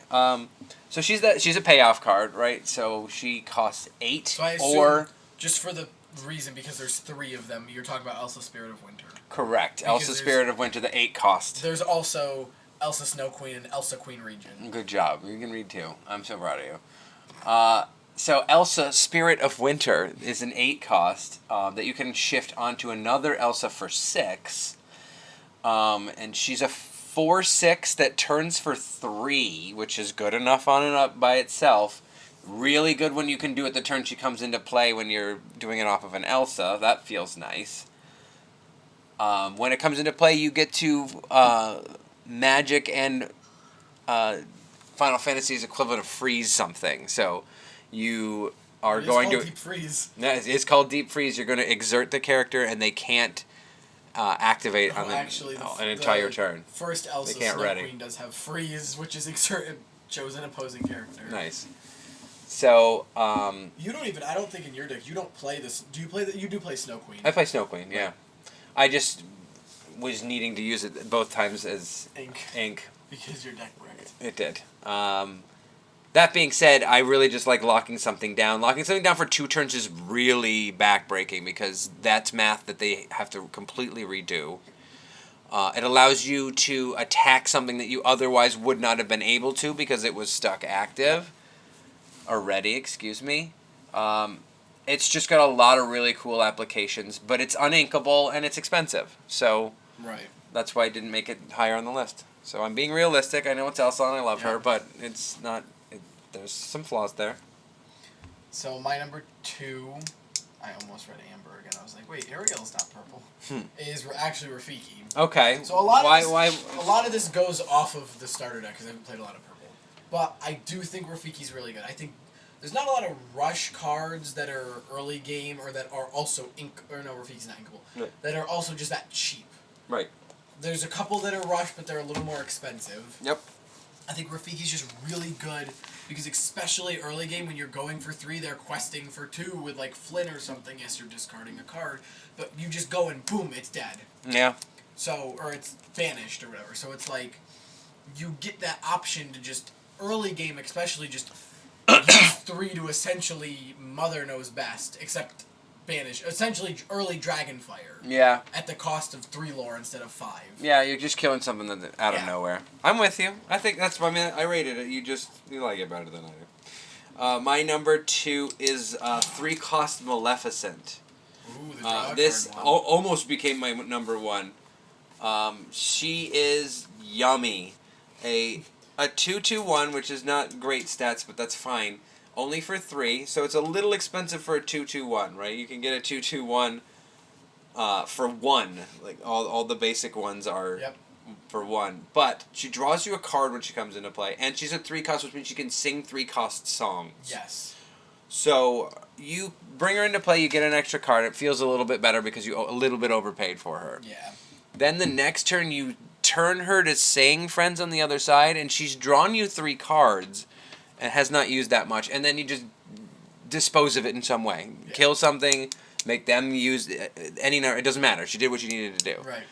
So she's a payoff card, right? So she costs 8. So I assume, just for the reason, because there's 3 of them, you're talking about Elsa Spirit of Winter. Correct. Because Elsa Spirit of Winter, the 8 cost. There's also Elsa Snow Queen and Elsa Queen Regent. Good job. You can read 2. I'm so proud of you. So Elsa Spirit of Winter is an 8 cost that you can shift onto another Elsa for 6. And she's a 4/6 that turns for 3, which is good enough on and up by itself. Really good when you can do it the turn she comes into play when you're doing it off of an Elsa. That feels nice. When it comes into play, you get to Magic and Final Fantasy's equivalent of freeze something. So you are going to... Deep Freeze. It's called Deep Freeze. You're going to exert the character, and they can't activate on an entire turn. First Elsa Snow Queen does have freeze, which is exert chosen opposing character. Nice. So, you don't even... I don't think in your deck, you don't play this... Do you play... You do play Snow Queen. I play Snow Queen, yeah. I just was needing to use it both times as ink. Because your deck wrecked. It did. That being said, I really just like locking something down. Locking something down for 2 turns is really backbreaking because that's math that they have to completely redo. It allows you to attack something that you otherwise would not have been able to because it was stuck active. Or ready, excuse me. it's just got a lot of really cool applications, but it's uninkable and it's expensive. So Right. that's why I didn't make it higher on the list. So I'm being realistic. I know it's Elsa and I love her, but it's not. There's some flaws there. So my number 2, I almost read Amber again. I was like, wait, Ariel's not purple. Is actually Rafiki. Okay. So a lot of why? a lot of this goes off of the starter deck because I haven't played a lot of purple. But I do think Rafiki's really good. I think there's not a lot of rush cards that are early game or that are also Rafiki's not inkable. Right. That are also just that cheap. Right. There's a couple that are rush, but they're a little more expensive. Yep. I think Rafiki's just really good because especially early game when you're going for 3, they're questing for 2 with like Flynn or something. Yes, you're discarding a card, but you just go and boom, it's dead. Yeah. So, or it's vanished or whatever. So it's like you get that option to just early game, especially just use 3 to essentially Mother Knows Best, except banish. Essentially early Dragonfire. Yeah. At the cost of 3 lore instead of 5. Yeah, you're just killing something that out of nowhere. I'm with you. I think that's why I rated it. You like it better than I do. My number 2 is 3-cost Maleficent. Ooh, the draw this card one. almost became my number 1. She is yummy. A 2/2/1, which is not great stats, but that's fine. Only for 3, so it's a little expensive for a 2/2/1, right? You can get a 2/2/1 for 1. Like all the basic ones are for 1. But she draws you a card when she comes into play, and she's a 3-cost, which means she can sing 3-cost songs. Yes. So you bring her into play, you get an extra card. It feels a little bit better because you a little bit overpaid for her. Yeah. Then the next turn you turn her to sing Friends on the Other Side, and she's drawn you 3 cards and has not used that much, and then you just dispose of it in some way. Yeah. Kill something, make them use any number. It doesn't matter. She did what she needed to do. Right.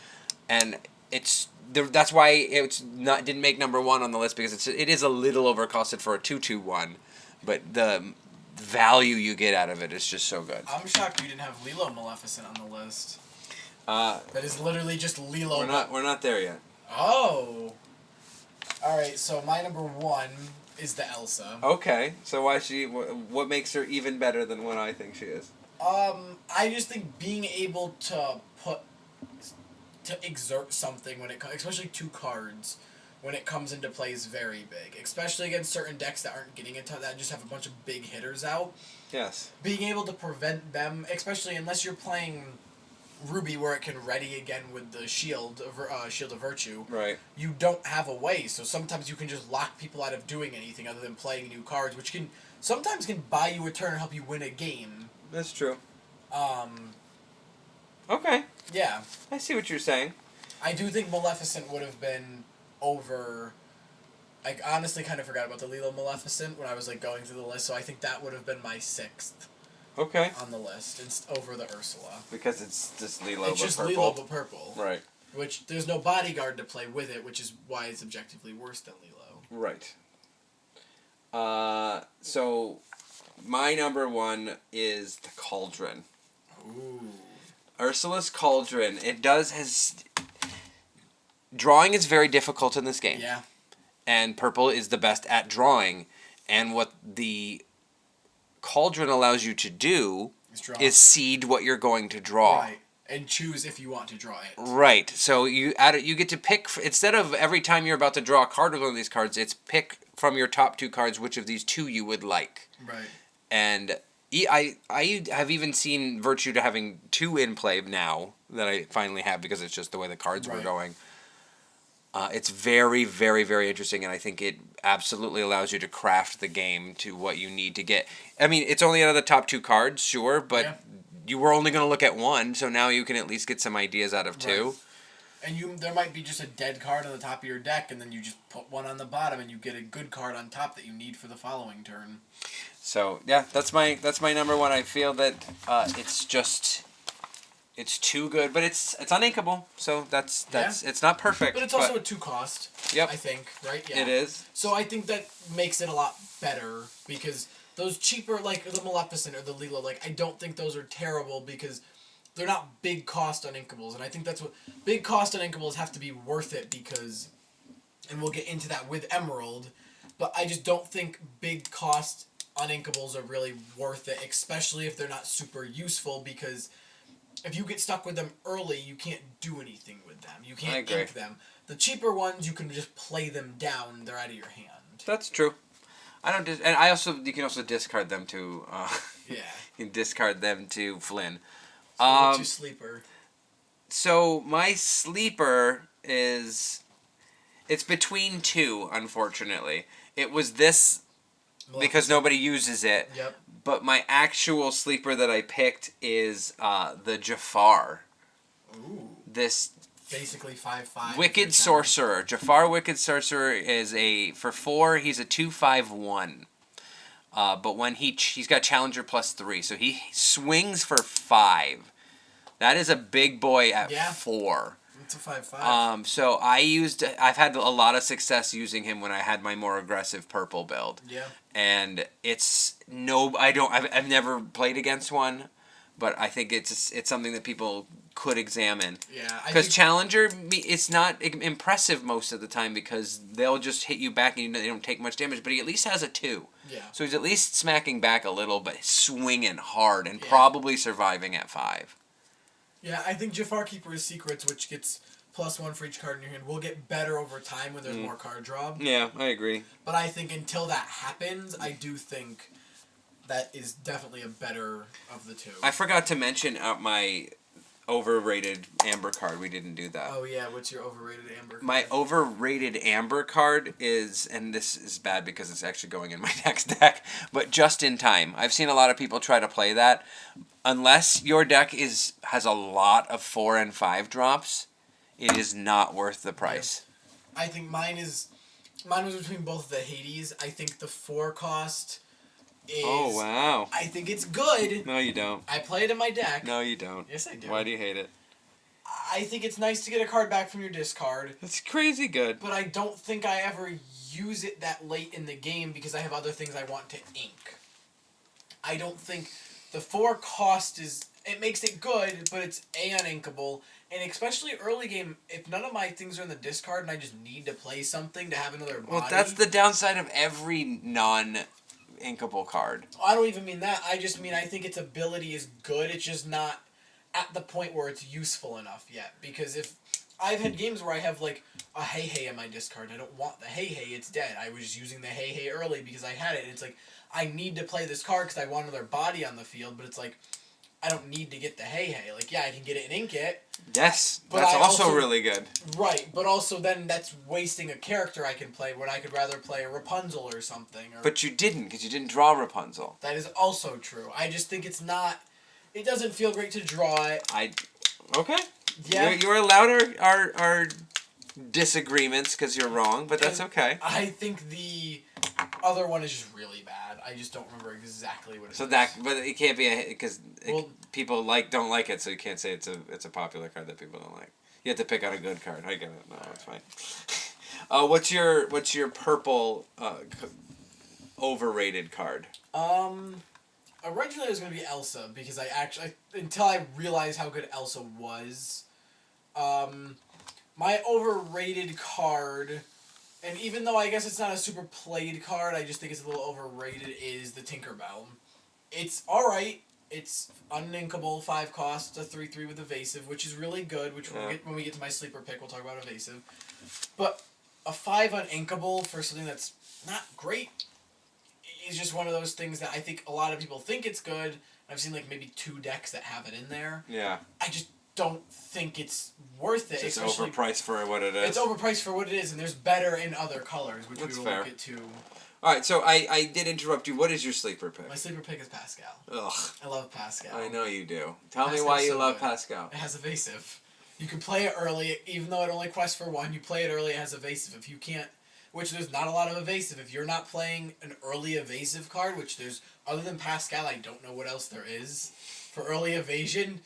And that's why didn't make number 1 on the list, because it is a little overcosted for a 2/2/1, but the value you get out of it is just so good. I'm shocked you didn't have Lilo Maleficent on the list. That is literally just Lilo. We're not there yet. Oh. Alright, so my number 1 is the Elsa. Okay, so what makes her even better than what I think she is? I just think being able to exert something when it comes, especially 2 cards, when it comes into play is very big. Especially against certain decks that aren't getting into that just have a bunch of big hitters out. Yes. Being able to prevent them, especially unless you're playing Ruby where it can ready again with the Shield of Virtue. Right. You don't have a way, so sometimes you can just lock people out of doing anything other than playing new cards, which can sometimes buy you a turn and help you win a game. That's true. Okay. Yeah. I see what you're saying. I do think Maleficent would have been over. I honestly kind of forgot about the Lilo Maleficent when I was like going through the list, so I think that would have been my 6th. Okay. On the list. It's over the Ursula. Because it's just Lilo it's but just purple. Lilo but purple. Right. Which there's no bodyguard to play with it, which is why it's objectively worse than Lilo. Right. So my number 1 is the Cauldron. Ooh. Ursula's Cauldron. Drawing is very difficult in this game. Yeah. And purple is the best at drawing. And what the Cauldron allows you to do is seed what you're going to draw. Right. And choose if you want to draw it. Right. So you get to pick, instead of every time you're about to draw a card with one of these cards, it's pick from your top 2 cards which of these 2 you would like. Right. And I have even seen Virtue to having 2 in play now that I finally have because it's just the way the cards were going. It's very, very, very interesting, and I think it absolutely allows you to craft the game to what you need to get. I mean, it's only out of the top 2 cards, sure, but you were only going to look at 1, so now you can at least get some ideas out of 2. Right. And there might be just a dead card on the top of your deck, and then you just put 1 on the bottom, and you get a good card on top that you need for the following turn. So yeah, that's my number 1. I feel that it's too good, but it's uninkable. So that's it's not perfect. But it's also a 2 cost. Yep. I think, right? Yeah. It is. So I think that makes it a lot better because those cheaper, like the Maleficent or the Lilo, like I don't think those are terrible because they're not big cost uninkables, and I think that's what big cost uninkables have to be worth it because, and we'll get into that with Emerald, but I just don't think big cost uninkables are really worth it, especially if they're not super useful, because if you get stuck with them early, you can't do anything with them. You can't ink them. The cheaper ones, you can just play them down. They're out of your hand. That's true. I don't. And I also you can also discard them to. Yeah. You can discard them to Flynn. So what's your sleeper? So my sleeper is. It's between two, unfortunately. It was this because nobody uses it. Yep. But my actual sleeper that I picked is the Jafar. Ooh. This basically 5/5. Wicked Sorcerer. Jafar Wicked Sorcerer is for 4. He's a 2/5/1. But when he's got Challenger +3, so he swings for 5. That is a big boy at 4. It's a 5/5. So I've had a lot of success using him when I had my more aggressive purple build. Yeah. And I've never played against one, but I think it's something that people could examine. Yeah. Because Challenger, it's not impressive most of the time because they'll just hit you back and they don't take much damage, but he at least has a 2. Yeah. So he's at least smacking back a little, but swinging hard and probably surviving at 5. Yeah, I think Jafar Keeper's Secrets, which gets +1 for each card in your hand, will get better over time when there's more card draw. Yeah, I agree. But I think until that happens, I do think that is definitely a better of the two. I forgot to mention my overrated Amber card. We didn't do that. Oh yeah, what's your overrated Amber card? My overrated Amber card is, and this is bad because it's actually going in my next deck, but Just in Time. I've seen a lot of people try to play that. Unless your deck has a lot of 4 and 5 drops, it is not worth the price. I think mine was between both of the Hades. I think the 4 cost is... Oh, wow. I think it's good. No, you don't. I play it in my deck. No, you don't. Yes, I do. Why do you hate it? I think it's nice to get a card back from your discard. It's crazy good. But I don't think I ever use it that late in the game because I have other things I want to ink. I don't think... The 4 cost it makes it good, but it's uninkable. And especially early game, if none of my things are in the discard and I just need to play something to have another body... Well, that's the downside of every non-inkable card. I don't even mean that. I just mean I think its ability is good. It's just not at the point where it's useful enough yet. Because if... I've had games where I have, like, a Hey in my discard. I don't want the Hey, it's dead. I was using the Hey early because I had it. And it's like... I need to play this card because I want another body on the field, but it's like, I don't need to get the Hey. Like, yeah, I can get it and ink it. Yes, but that's also really good. Right, but also then that's wasting a character I can play when I could rather play a Rapunzel or something. But you didn't, because you didn't draw Rapunzel. That is also true. I just think it's not... It doesn't feel great to draw it. Okay. Yeah. You're allowed our disagreements because you're wrong, but that's okay. I think the other one is just really bad. I just don't remember exactly what it is. But it can't be because people don't like it, so you can't say it's a popular card that people don't like. You have to pick out a good card. I get it. No, it's fine. What's your purple overrated card? Originally it was gonna be Elsa because until I realized how good Elsa was. My overrated card, and even though I guess it's not a super played card, I just think it's a little overrated, is the Tinkerbell. It's alright. It's uninkable, 5 cost, a 3/3 with evasive, which is really good, which when we get to my sleeper pick, we'll talk about evasive. But a 5 uninkable for something that's not great is just one of those things that I think a lot of people think it's good. I've seen like maybe 2 decks that have it in there. Yeah. I just don't think it's worth it. It's overpriced for what it is. It's overpriced for what it is, and there's better in other colors, which That's we will fair. get to. Alright, so I did interrupt you. What is your sleeper pick? My sleeper pick is Pascal. Ugh. I love Pascal. I know you do. Tell Pascal's me why you so love good. Pascal. It has evasive. You can play it early, even though it only quests for 1. You play it early, it has evasive. If you can't, which there's not a lot of evasive. If you're not playing an early evasive card, which there's, other than Pascal, I don't know what else there is for early evasion.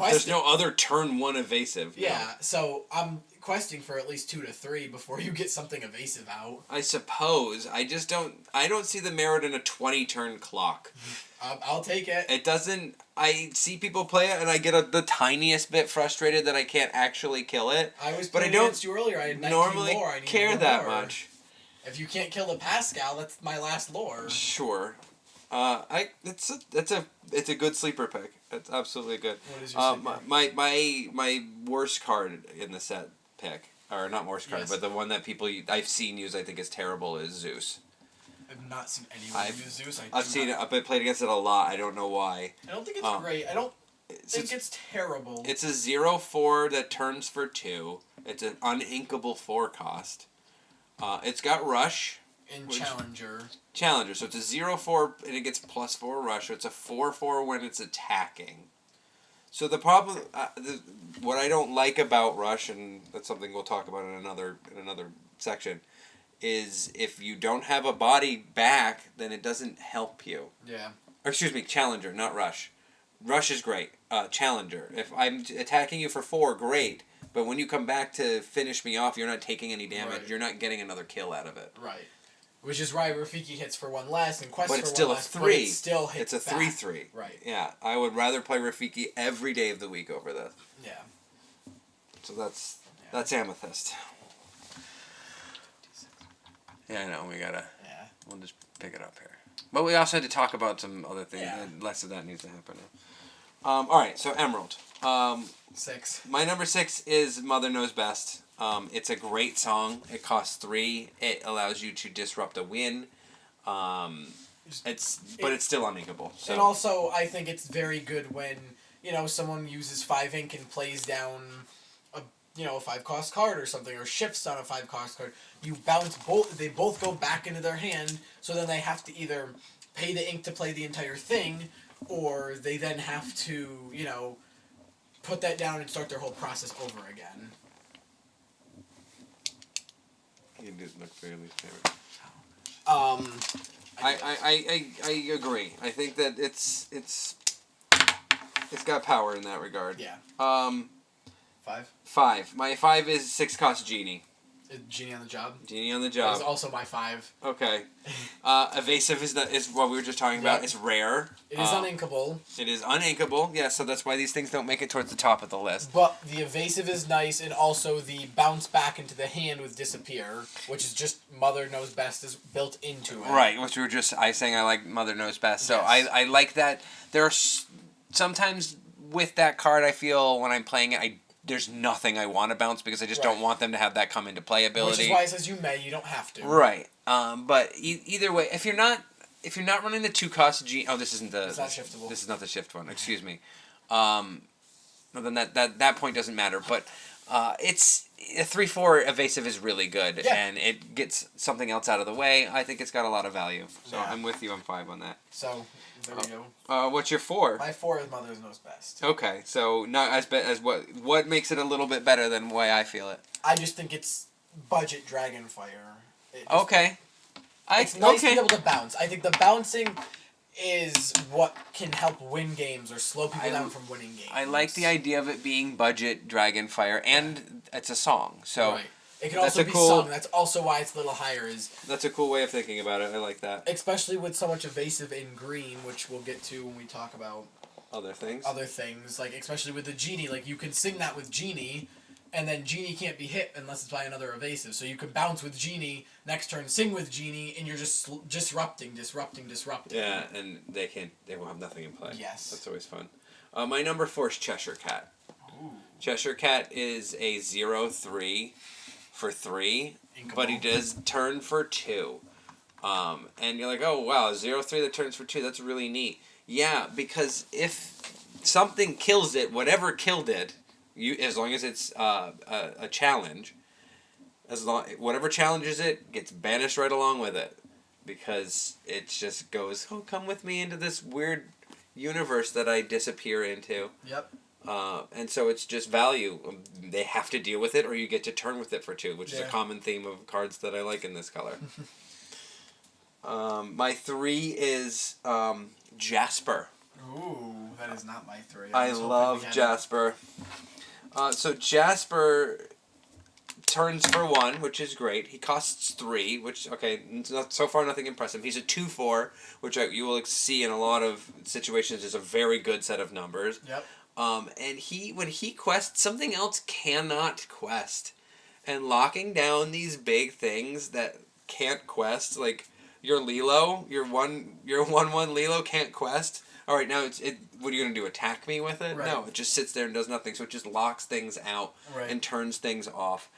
There's no other turn 1 evasive. Yeah, no. so I'm questing for at least 2 to 3 before you get something evasive out. I suppose. I don't see the merit in a 20 turn clock. I'll take it. It doesn't... I see people play it and I get the tiniest bit frustrated that I can't actually kill it. I was playing against you earlier. I had 19 normally lore. care that much. If you can't kill the Pascal, that's my last lore. Sure. It's a good sleeper pick. It's absolutely good. What is your sleeper? My worst card in the set pick, or not worst card, Yes. but the one that I've seen use I think is terrible is Zeus. I've not seen anyone use Zeus. I've seen it. I've played against it a lot. I don't know why. I don't think it's great. I don't think it's terrible. It's a 0/4 that turns for 2. It's an uninkable 4 cost. It's got Rush. In Challenger. Challenger. So it's a 0/4 and it gets +4 Rush. So it's a 4/4 when it's attacking. So the problem, what I don't like about Rush, and that's something we'll talk about in another section, is if you don't have a body back, then it doesn't help you. Yeah. Or excuse me, Challenger, not Rush. Rush is great. Challenger. If I'm attacking you for 4, great. But when you come back to finish me off, you're not taking any damage. Right. You're not getting another kill out of it. Right. Which is why Rafiki hits for 1 less and Quest But for it's 1 still a less. 3. But it still hits It's a back. 3/3. Right. Yeah, I would rather play Rafiki every day of the week over this. Yeah. So that's Amethyst. Yeah, I know. We'll just pick it up here. But we also had to talk about some other things. Yeah. And less of that needs to happen. All right, so Emerald. 6. My number 6 is Mother Knows Best. It's a great song. It costs 3. It allows you to disrupt a win. It's still uninkable. So. And also, I think it's very good when, someone uses 5 ink and plays down a 5-cost card or something, or shifts on a 5-cost card. You bounce both. They both go back into their hand, so then they have to either pay the ink to play the entire thing, or they then have to, put that down and start their whole process over again. You did look fairly fair. I agree. I think that it's got power in that regard. Yeah. 5? 5. My 5 is 6-cost Genie. Genie on the Job. Genie on the That Job. is also my 5. Okay. Evasive is what we were just talking about. Yep. It's rare. It is uninkable. It is uninkable. Yeah, so that's why these things don't make it towards the top of the list. But the evasive is nice, and also the bounce back into the hand with disappear, which is just Mother Knows Best is built into it. Right, which we were just saying I like Mother Knows Best. So Yes. I like that. There are sometimes with that card I feel when I'm playing it there's nothing I want to bounce because I just don't want them to have that come into play ability. Which is why it says you don't have to. Right. But either way, if you're not running the 2-cost this isn't the. It's not shiftable. This is not the shift one. Excuse me. Well, then that point doesn't matter. But it's a 3/4 evasive is really good, and it gets something else out of the way. I think it's got a lot of value. So I'm with you on 5 on that. So there we go. What's your 4? My 4 is Mother Knows Best. Okay, so not as what makes it a little bit better than the way I feel it. I just think it's budget Dragonfire. Okay. It's nice to be able to bounce. I think the bouncing is what can help win games or slow people down from winning games. I like the idea of it being budget Dragonfire, and it's a song. So right. It can also be sung. That's also why it's a little higher. That's a cool way of thinking about it. I like that. Especially with so much evasive in green, which we'll get to when we talk about other things. Like especially with the Genie, like you can sing that with Genie, and then Genie can't be hit unless it's by another evasive. So you can bounce with Genie, next turn sing with Genie, and you're just disrupting. Yeah, and they will have nothing in play. Yes. That's always fun. My number 4 is Cheshire Cat. Ooh. Cheshire Cat is a 0/3 for 3, Inkable. but he does turn for 2. And you're like, oh wow, 0/3 that turns for 2, that's really neat. Yeah, because if something kills it, whatever killed it, as long as it's a challenge, whatever challenges it gets banished right along with it, because it just goes, oh, come with me into this weird universe that I disappear into. Yep. And so it's just value. They have to deal with it, or you get to turn with it for 2, which is a common theme of cards that I like in this color. My 3 is Jasper. Ooh, that is not my 3. I love Jasper. So Jasper turns for 1, which is great. He costs 3, which, so far nothing impressive. He's a 2/4, which you will see in a lot of situations is a very good set of numbers. Yep. And when he quests, something else cannot quest. And locking down these big things that can't quest, like Your Lilo, your 1/1 Lilo can't quest. All right, now what are you gonna do? Attack me with it? Right. No, it just sits there and does nothing. So it just locks things out and turns things off.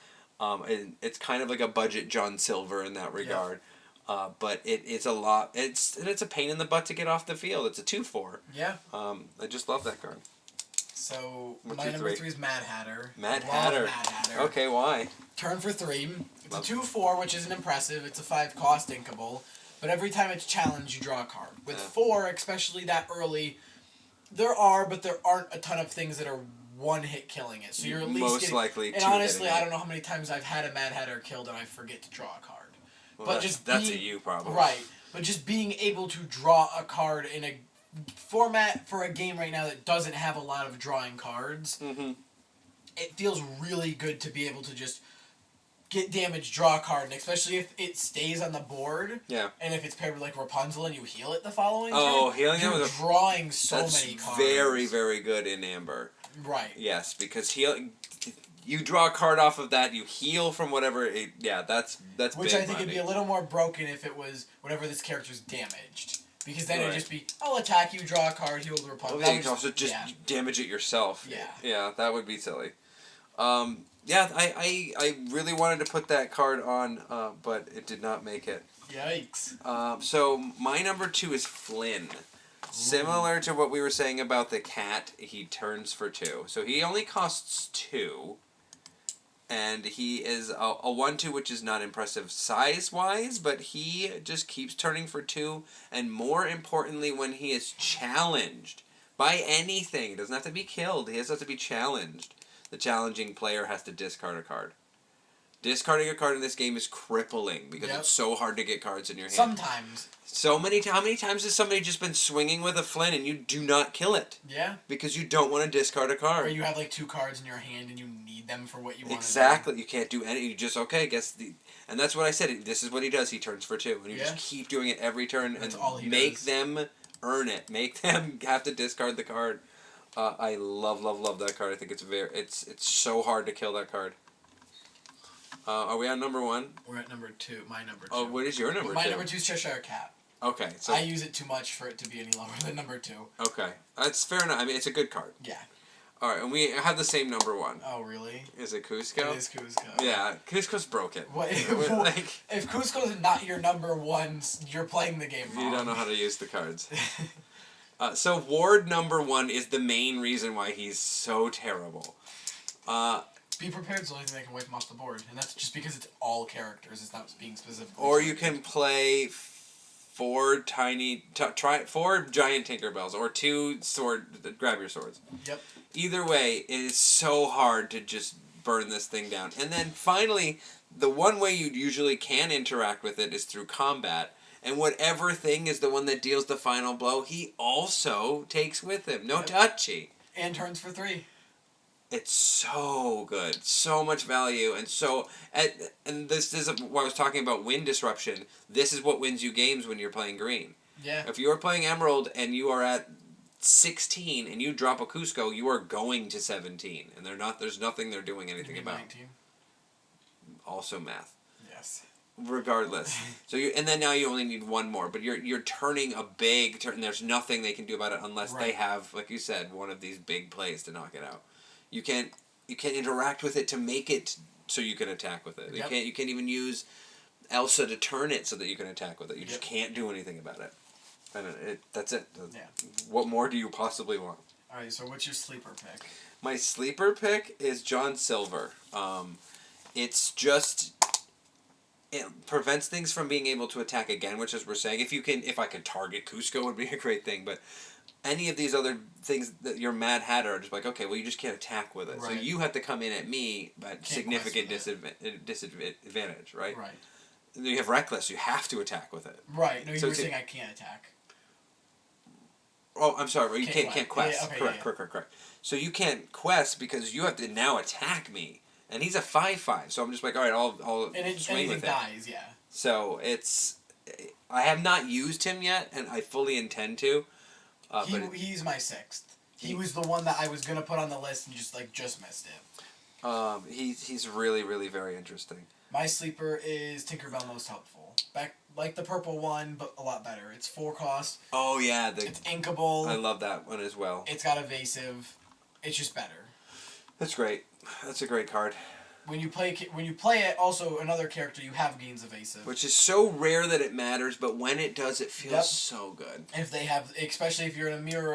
And it's kind of like a budget John Silver in that regard. But it's a lot. It's a pain in the butt to get off the field. It's a 2/4. Yeah. I just love that card. So What's my your number 3? 3 is Mad Hatter. Mad Love Hatter. Mad Hatter. Okay, why? Turn for 3. It's Love a 2/4, which isn't impressive. It's a 5 cost inkable. But every time it's challenged, you draw a card. With 4, especially that early, there aren't a ton of things that are one-hit killing it. So you're at least most likely. And honestly, I don't know how many times I've had a Mad Hatter killed and I forget to draw a card. Well, but that's a you problem. Right. But just being able to draw a card in a format for a game right now that doesn't have a lot of drawing cards, it feels really good to be able to just get damage, draw a card, and especially if it stays on the board. Yeah. And if it's paired with like Rapunzel and you heal it the following turn. Healing it with drawing so many cards. Very, very good in Amber. Right. Yes, because you draw a card off of that, you heal from whatever. That's which big I think money. would be a little more broken if it was whatever this character's damaged. Because then Right. it'd just be, I'll attack you, draw a card, heal the Rapunzel. Well, you can also just damage it yourself. Yeah. Yeah, that would be silly. I really wanted to put that card on, but it did not make it. Yikes. So my number 2 is Flynn. Similar to what we were saying about the cat, he turns for 2. So he only costs 2. And he is a 1/2, which is not impressive size-wise, but he just keeps turning for 2. And more importantly, when he is challenged by anything, it doesn't have to be killed, he has to be challenged. The challenging player has to discard a card. Discarding a card in this game is crippling because it's so hard to get cards in your hand. Sometimes. How many times has somebody just been swinging with a Flynn and you do not kill it? Yeah. Because you don't want to discard a card. Or you have like 2 cards in your hand and you need them for what you want Exactly. You can't do any. You just, and that's what I said. This is what he does. He turns for 2. And you just keep doing it every turn That's and all he make does. them earn it. Make them have to discard the card. I love that card. I think it's so hard to kill that card. Are we on number 1? We're at number 2. My number 2. Oh, what is your number 2? My number 2 is Cheshire Cat. Okay, so I use it too much for it to be any lower than number 2. Okay, that's fair enough. I mean, it's a good card. Yeah. All right, and we have the same number 1. Oh, really? Is it Cusco? It is Cusco. Yeah, Cusco's broken. What, Like, if Cusco's not your number 1, you're playing the game wrong. you don't know how to use the cards. So Ward number 1 is the main reason why he's so terrible. Be prepared is the only thing that can wipe him off the board, and that's just because it's all characters. It's not being specific. Or you can play 4 giant Tinkerbells or 2 grab your swords. Yep. Either way, it is so hard to just burn this thing down. And then finally, the one way you usually can interact with it is through combat. And whatever thing is the one that deals the final blow, he also takes with him. No touchy. And turns for 3. It's so good. So much value. And this is what I was talking about, win disruption. This is what wins you games when you're playing green. Yeah. If you're playing Emerald and you are at 16 and you drop a Cusco, you are going to 17. And there's nothing they're doing anything about. 19. Also math. Yes. Regardless. And then now you only need 1 more, but you're turning a big turn. There's nothing they can do about it unless they have, like you said, one of these big plays to knock it out. You can't interact with it to make it so you can attack with it. Yep. You can't even use Elsa to turn it so that you can attack with it. You just can't do anything about it. And that's it. Yeah. What more do you possibly want? All right. So what's your sleeper pick? My sleeper pick is John Silver. It's just, it prevents things from being able to attack again, which is we're saying if I could target Cusco would be a great thing, but any of these other things that your Mad Hatter are just like, okay, well you just can't attack with it. Right. So you have to come in at me at significant disadvantage, right? Right. And then you have Reckless, you have to attack with it. Right. No, you were saying I can't attack. Oh, I'm sorry, well, you can't quest. Yeah, okay, Correct. So you can't quest because you have to now attack me. And he's a 5/5, so I'm just like, all right, I'll swing with it. Dies, yeah. So I have not used him yet, and I fully intend to. He's my 6th. He was the one that I was gonna put on the list and just missed it. He's really, really very interesting. My sleeper is Tinkerbell Most Helpful. Back like the purple one, but a lot better. It's 4 cost. Oh yeah, It's inkable. I love that one as well. It's got evasive. It's just better. That's great. That's a great card. When you play it, also another character you have gains evasive. Which is so rare that it matters, but when it does, it feels so good. If they have, especially if you're in a mirror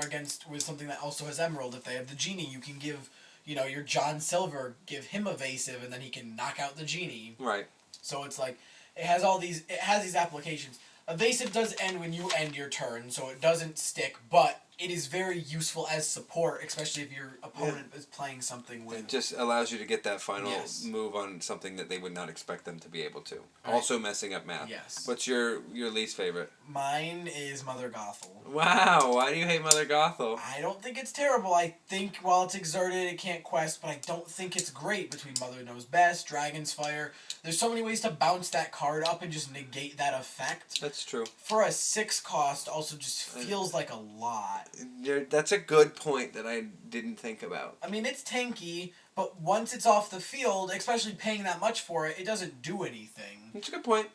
with something that also has Emerald, if they have the genie, you can give, your John Silver, give him evasive, and then he can knock out the genie. Right. So it's like, it has these applications. Evasive does end when you end your turn, so it doesn't stick, but it is very useful as support, especially if your opponent is playing something with... It just allows you to get that final move on something that they would not expect them to be able to. Right. Also messing up math. Yes. What's your least favorite? Mine is Mother Gothel. Wow, why do you hate Mother Gothel? I don't think it's terrible. I think while it's exerted, it can't quest, but I don't think it's great between Mother Knows Best, Dragon's Fire. There's so many ways to bounce that card up and just negate that effect. That's true. For a 6 cost, also just feels like a lot. That's a good point that I didn't think about. I mean, it's tanky, but once it's off the field, especially paying that much for it, it doesn't do anything. That's a good point.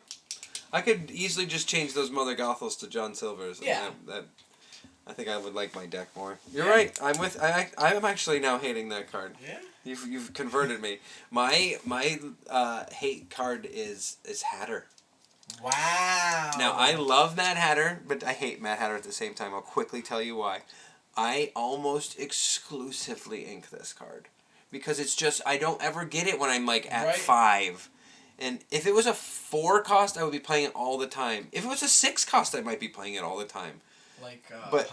I could easily just change those Mother Gothels to John Silvers. Yeah. I think I would like my deck more. You're right. I'm actually now hating that card. Yeah. You've converted me. My hate card is Hatter. Wow. Now I love Mad Hatter, but I hate Mad Hatter at the same time. I'll quickly tell you why. I almost exclusively ink this card because it's just I don't ever get it when I'm like at 5. And if it was a 4 cost, I would be playing it all the time. If it was a 6 cost, I might be playing it all the time. But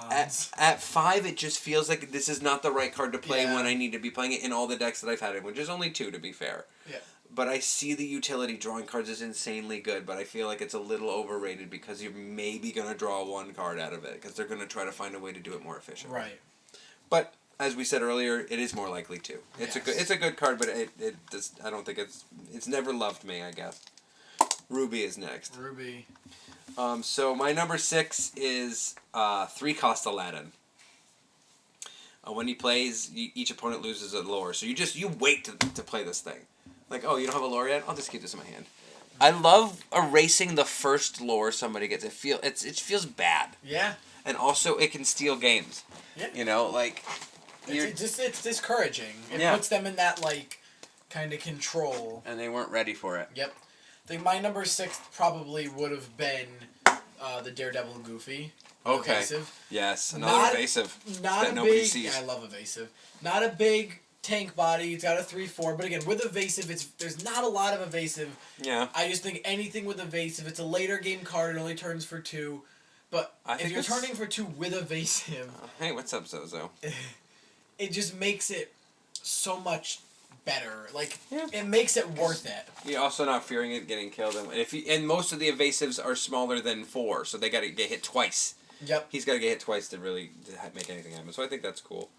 at 5, it just feels like this is not the right card to play when I need to be playing it in all the decks that I've had in, which is only 2 to be fair. Yeah. But I see the utility. Drawing cards is insanely good, but I feel like it's a little overrated because you're maybe going to draw 1 card out of it because they're going to try to find a way to do it more efficiently. Right. But as we said earlier, it is more likely to. It's a good card, but it does, I don't think it's never loved me, I guess. Ruby is next. Ruby. So my number 6 is 3 cost Aladdin. When he plays, each opponent loses a lore. So you wait to play this thing. Like, oh, you don't have a lore yet? I'll just keep this in my hand. I love erasing the first lore somebody gets. It feels bad. Yeah. And also, it can steal games. Yeah. Like... It's discouraging. It puts them in that, kind of control. And they weren't ready for it. Yep. I think my number 6 probably would have been the Daredevil Goofy. Okay. Evasive. Yes, another evasive that nobody sees. Yeah, I love evasive. Not a big tank body. It's got a 3/4, but again, with evasive, there's not a lot of evasive. Yeah. I just think anything with evasive, it's a later game card. It only turns for 2, but if you're turning for 2 with evasive, hey, what's up, Zozo? It just makes it so much better. It makes it worth it. You're also not fearing it getting killed, and most of the evasives are smaller than 4, so they got to get hit twice. Yep. He's got to get hit twice to really make anything happen. So I think that's cool.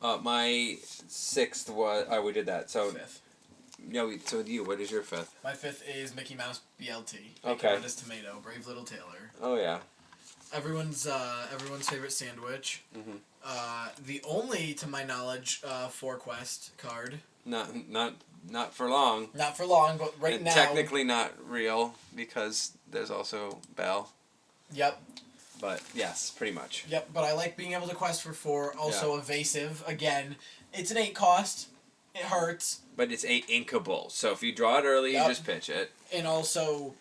My 6th was we did that. So 5th. No, so you, what is your 5th? My 5th is Mickey Mouse BLT. Okay. Miss Tomato, Brave Little Tailor. Oh yeah. Everyone's favorite sandwich. Mm-hmm. The only, to my knowledge, 4 quest card. Not for long. Not for long, but and now. Technically not real because there's also Belle. Yep. But yes, pretty much. Yep, but I like being able to quest for 4. Also evasive. Again, it's an 8 cost. It hurts. But it's 8 inkable. So if you draw it early, you just pitch it. And also,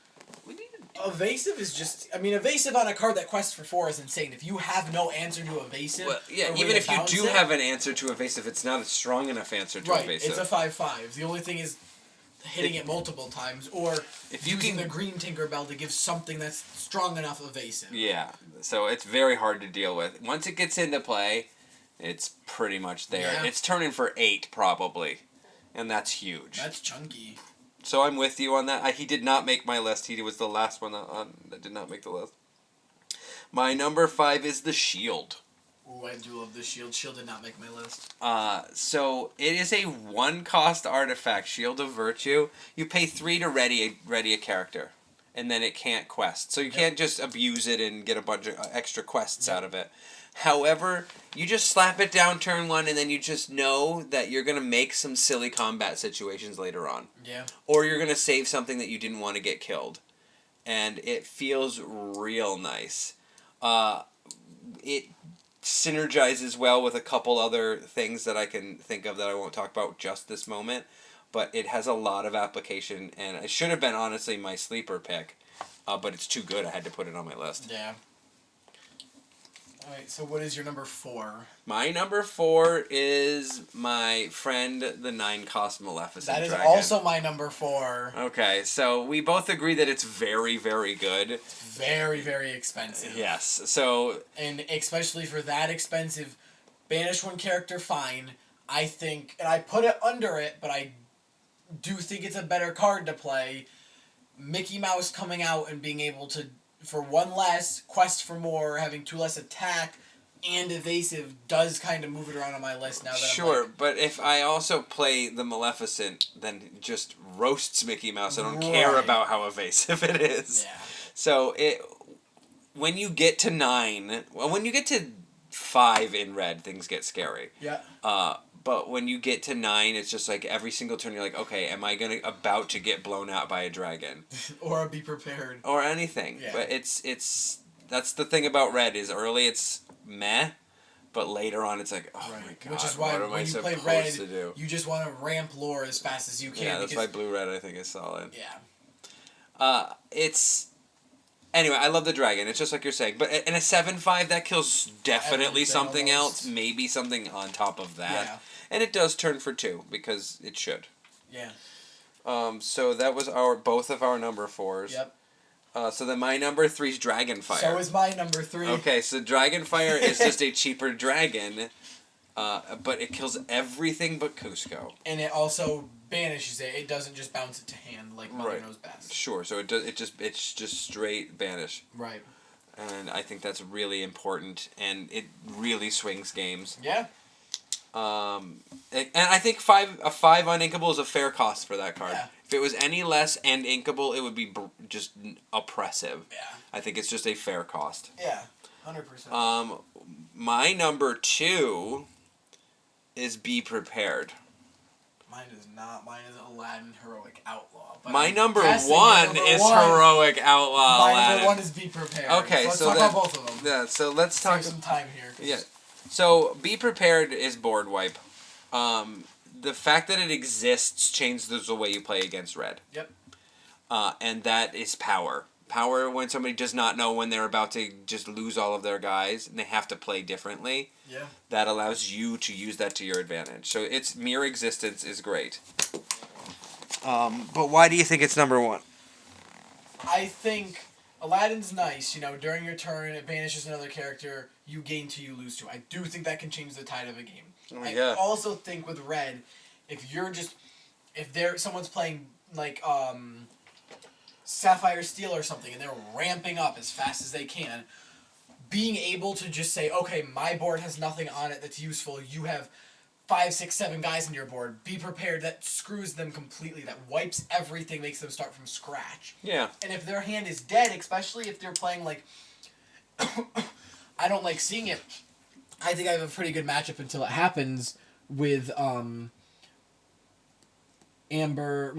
evasive is just... I mean, evasive on a card that quests for 4 is insane. If you have no answer to evasive... Well, yeah, even if you do have an answer to evasive, it's not a strong enough answer to evasive. It's a 5/5. The only thing is hitting it multiple times, or if you using the green Tinkerbell to give something that's strong enough evasive. Yeah, so it's very hard to deal with. Once it gets into play, it's pretty much there. Yeah. It's turning for 8, probably, and that's huge. That's chunky. So I'm with you on that. He did not make my list. He was the last one that did not make the list. My number 5 is the Shield. Ooh, I do love the Shield. Shield did not make my list. So it is a 1-cost artifact, Shield of Virtue. You pay 3 to ready a character, and then it can't quest. So you can't just abuse it and get a bunch of extra quests out of it. However, you just slap it down turn 1, and then you just know that you're going to make some silly combat situations later on. Yeah. Or you're going to save something that you didn't want to get killed. And it feels real nice. It synergizes well with a couple other things that I can think of that I won't talk about just this moment. But it has a lot of application, and it should have been, honestly, my sleeper pick. But it's too good, I had to put it on my list. Yeah. Alright, so what is your number 4? My number 4 is my friend, the 9-cost Maleficent That is Dragon. also my number 4. Okay, so we both agree that it's very, very good. It's very, very expensive. Yes, so... And especially for that expensive, banish one character, fine. I think, and I put it under it, but I do think it's a better card to play. Mickey Mouse coming out and being able to, for 1 less, quest for more, having 2 less attack, and evasive does kind of move it around on my list now that Sure, I'm like, but if I also play the Maleficent, then it just roasts Mickey Mouse. I don't care about how evasive it is. Yeah. So when you get to 9, well, when you get to 5 in red, things get scary. Yeah. But when you get to 9, it's just like every single turn you're like, okay, am I about to get blown out by a dragon? Or be prepared. Or anything. Yeah. But that's the thing about red is early it's meh, but later on it's like, oh Right. my god, Which is why what am I when you play supposed red, to do? you just want to ramp lore as fast as you can. Yeah, that's why blue-red I think is solid. Yeah. Anyway, I love the dragon. It's just like you're saying. But in a 7/5, that kills definitely Everything something almost. else. Maybe something on top of that. Yeah. And it does turn for 2, because it should. Yeah. So that was both of our number 4s. Yep. So then my number 3 is Dragonfire. So is my number 3. Okay, so Dragonfire is just a cheaper dragon, but it kills everything but Cusco. And it also banishes it. It doesn't just bounce it to hand like Mother Knows Best. Sure. So it's just straight banish. Right. And I think that's really important, and it really swings games. Yeah. And I think a 5 uninkable is a fair cost for that card. Yeah. If it was any less and inkable, it would be just oppressive. Yeah. I think it's just a fair cost. Yeah. 100%. My number 2 is Be Prepared. Mine is not. Mine is Aladdin Heroic Outlaw. But My I'm number guessing 1 is Heroic Outlaw My Aladdin. number 1 is Be Prepared. Okay, so let's so talk that- about both of them. Yeah, so let's talk. Save some time here. Yeah. So Be Prepared is board wipe. The fact that it exists changes the way you play against red. Yep. And that is power. Power when somebody does not know when they're about to just lose all of their guys and they have to play differently. Yeah. That allows you to use that to your advantage. So its mere existence is great. But why do you think it's number 1? I think Aladdin's nice. You know, during your turn, it banishes another character. You gain 2, you lose 2. I do think that can change the tide of a game. Oh, I yeah. also think with red, if someone's playing like Sapphire Steel or something, and they're ramping up as fast as they can, being able to just say, okay, my board has nothing on it that's useful. You have 5, 6, 7 guys on your board. Be prepared. That screws them completely. That wipes everything, makes them start from scratch. Yeah. And if their hand is dead, especially if they're playing like, I don't like seeing it. I think I have a pretty good matchup until it happens with Amber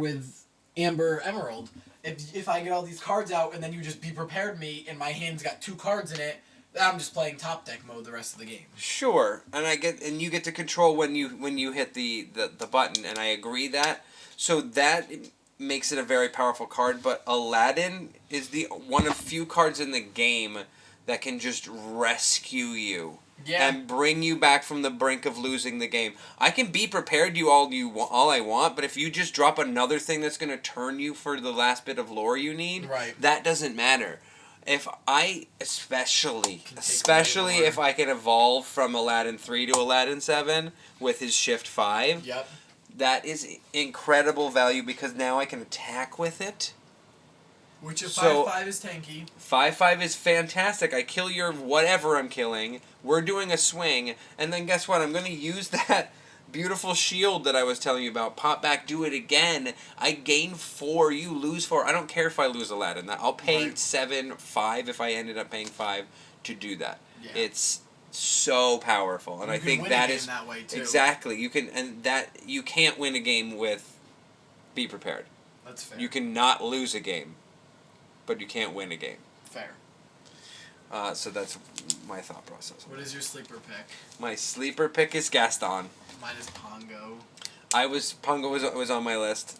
Emerald. If I get all these cards out and then you just Be Prepared me and my hand's got 2 cards in it, I'm just playing top deck mode the rest of the game. Sure, and you get to control when you hit the button, and I agree that. So that makes it a very powerful card, but Aladdin is the one of few cards in the game that can just rescue you. Yeah. And bring you back from the brink of losing the game. I can Be Prepared all I want, but if you just drop another thing that's going to turn you for the last bit of lore you need, right, that doesn't matter. If I, especially away if I can evolve from Aladdin 3 to Aladdin 7 with his Shift 5, yep, that is incredible value because now I can attack with it. Which if 5/5 is tanky. 5/5 is fantastic. I kill your whatever I'm killing. We're doing a swing, and then guess what? I'm going to use that beautiful shield that I was telling you about. Pop back, do it again. I gain 4, you lose 4. I don't care if I lose Aladdin. I'll pay 7/5 if I ended up paying 5 to do that. Yeah. It's so powerful, and You I can think win that a game is that way too. exactly you can't win a game with be prepared. That's fair. You can not lose a game, but you can't win a game. Fair. So that's my thought process. What is your sleeper pick? My sleeper pick is Gaston. Mine is Pongo. Pongo was on my list.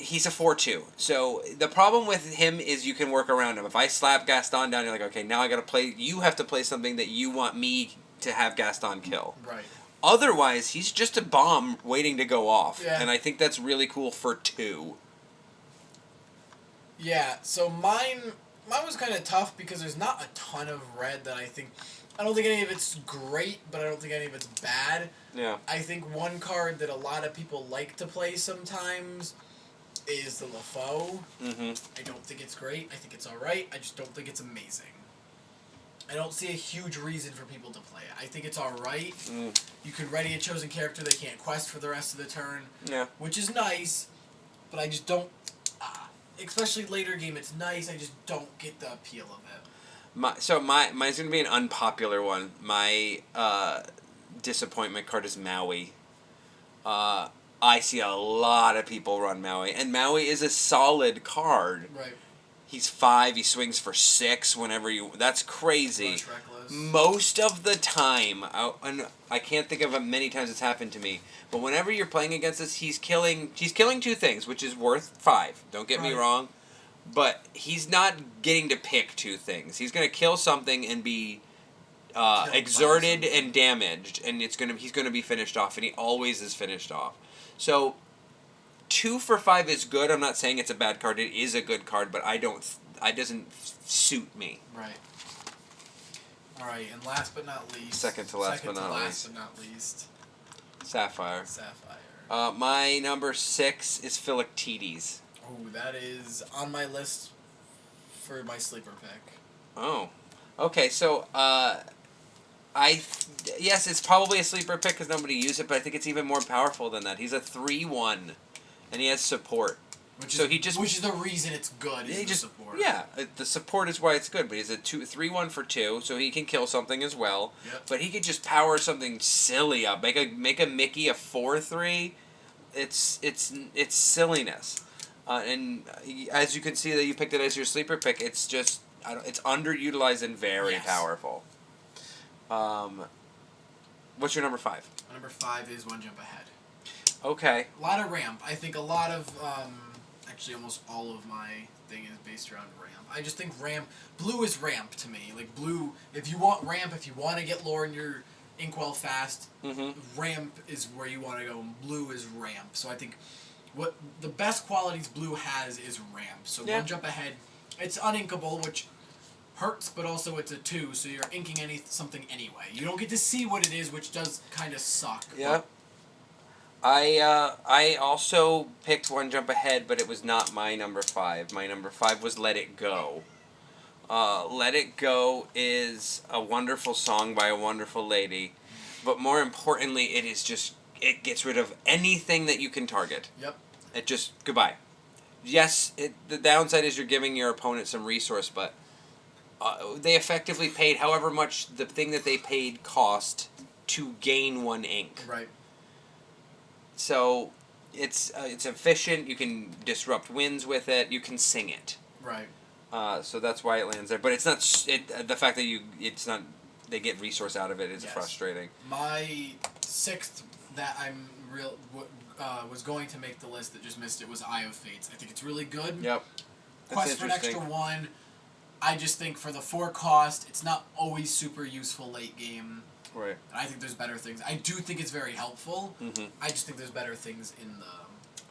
He's a 4-2. So the problem with him is you can work around him. If I slap Gaston down, you're like, okay, now I gotta play. You have to play something that you want me to have Gaston kill. Right. Otherwise, he's just a bomb waiting to go off, Yeah. and I think that's really cool for 2. Yeah. So mine was kind of tough because there's not a ton of red that I think. I don't think any of it's great, but I don't think any of it's bad. Yeah. I think one card that a lot of people like to play sometimes is the LaFoe. Mm-hmm. I don't think it's great. I think it's alright. I just don't think it's amazing. I don't see a huge reason for people to play it. I think it's alright. You can ready a chosen character they can't quest for the rest of the turn. Yeah. Which is nice, but I just don't... especially later game, it's nice. I just don't get the appeal of it. Mine's gonna be an unpopular one. My disappointment card is Maui. I see a lot of people run Maui, and Maui is a solid card. Right. He's 5. He swings for 6 whenever you. That's crazy. Rush Reckless. Most of the time, and I can't think of many times it's happened to me. But whenever you're playing against us, he's killing 2 things, which is worth 5. Don't get me wrong, but he's not getting to pick 2 things. He's gonna kill something and be exerted and damaged, and he's gonna be finished off, and he always is finished off. So 2 for 5 is good. I'm not saying it's a bad card. It is a good card, but it doesn't suit me. Right. All right, and last but not least. Second to last but not least. Sapphire. My number 6 is Philoctetes. Oh, that is on my list for my sleeper pick. Oh. Okay, so, yes, it's probably a sleeper pick because nobody used it, but I think it's even more powerful than that. He's a 3/1, and he has support. Which is the reason it's good. Is the support. Yeah, the support is why it's good. But he's a 3/1 for 2, so he can kill something as well. Yep. But he could just power something silly up. Make a Mickey a 4/3. It's silliness. And as you can see that you picked it as your sleeper pick, it's just it's underutilized and very powerful. What's your number 5? My number 5 is One Jump Ahead. Okay. A lot of ramp. I think a lot of actually almost all of my thing is based around ramp. I just think blue is ramp to me. Like blue, if you want ramp, if you want to get lore in your Inkwell fast, ramp is where you want to go, and blue is ramp. So I think what the best qualities blue has is ramp. So One Jump Ahead, it's uninkable, which hurts, but also it's a 2, so you're inking something anyway. You don't get to see what it is, which does kind of suck. Yeah. I also picked One Jump Ahead, but it was not my number 5. My number 5 was Let It Go. Let It Go is a wonderful song by a wonderful lady, but more importantly, it gets rid of anything that you can target. Yep. It just, goodbye. Yes, the downside is you're giving your opponent some resource, but they effectively paid however much the thing that they paid cost to gain 1 ink. Right. So it's efficient. You can disrupt winds with it. You can sing it. Right. So that's why it lands there. But it's not the fact that they get resource out of it is frustrating. My 6th that was going to make the list that just missed it was Eye of Fates. I think it's really good. Yep. Quest for an extra 1. I just think for the 4 cost, it's not always super useful late game. Right. I think there's better things. I do think it's very helpful. Mm-hmm. I just think there's better things in the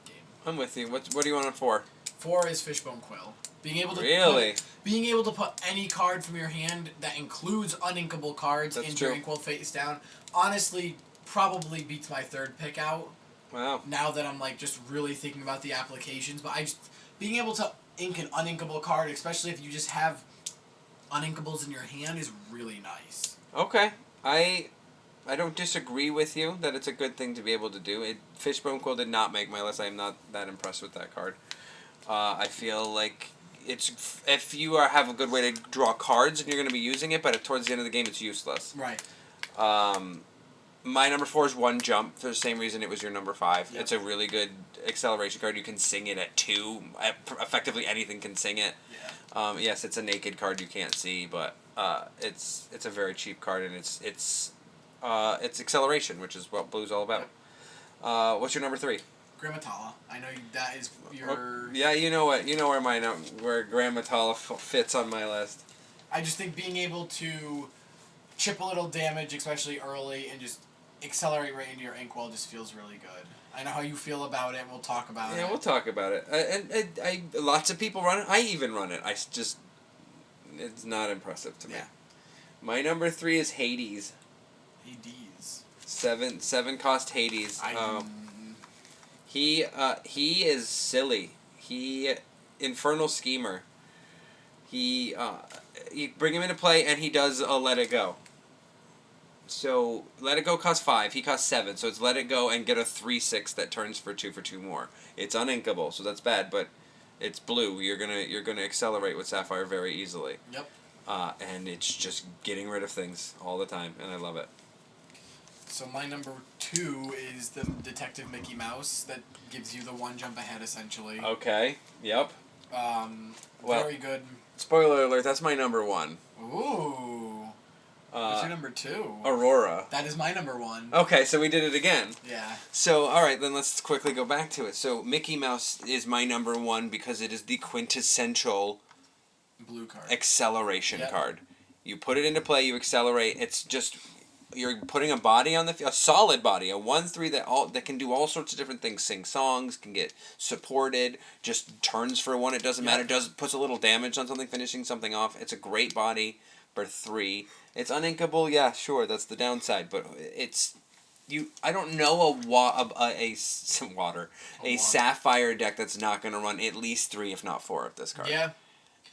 game. I'm with you. What do you want on 4? 4 is Fishbone Quill. Being able to put any card from your hand that includes uninkable cards into your Inkwell face down, honestly, probably beats my 3rd pick out. Wow. Now that I'm just really thinking about the applications, but being able to ink an uninkable card, especially if you just have uninkables in your hand, is really nice. Okay. I don't disagree with you that it's a good thing to be able to do. Fishbone Quill did not make my list. I am not that impressed with that card. I feel like it's if you have a good way to draw cards and you're going to be using it, but towards the end of the game it's useless. Right. My number 4 is One Jump for the same reason it was your number 5. Yep. It's a really good acceleration card. You can sing it at 2. Effectively anything can sing it. Yeah. Yes, it's a naked card you can't see, but it's a very cheap card, and it's acceleration, which is what Blue's all about. What's your number 3? Grammatala. I know that is your... Yeah, you know what? You know where Grammatala fits on my list. I just think being able to chip a little damage, especially early, and just accelerate right into your inkwell just feels really good. I know how you feel about it. We'll talk about it. Yeah, we'll talk about it. I lots of people run it. I even run it. It's not impressive to me. Yeah. My number 3 is Hades. Hades. 7 cost Hades. He is silly. Infernal Schemer. You bring him into play and he does a Let It Go. So Let It Go costs 5. He costs 7. So it's Let It Go and get a 3/6 that turns for 2 more. It's uninkable, so that's bad. But it's blue. You're gonna accelerate with Sapphire very easily. Yep. And it's just getting rid of things all the time, and I love it. So my number 2 is the Detective Mickey Mouse that gives you the 1 jump ahead essentially. Okay. Yep. Very good. Spoiler alert. That's my number 1. Ooh. What's your number 2? Aurora. That is my number 1. Okay, so we did it again. Yeah. So, alright, then let's quickly go back to it. So, Mickey Mouse is my number 1 because it is the quintessential blue card. Acceleration card. You put it into play, you accelerate. It's just, you're putting a body on a solid body, a 1/3 that can do all sorts of different things. Sing songs, can get supported, just turns for 1. It doesn't matter. Puts a little damage on something, finishing something off. It's a great body for 3. It's uninkable, yeah, sure, that's the downside, but I don't know a Sapphire deck that's not going to run at least 3, if not 4 of this card. Yeah.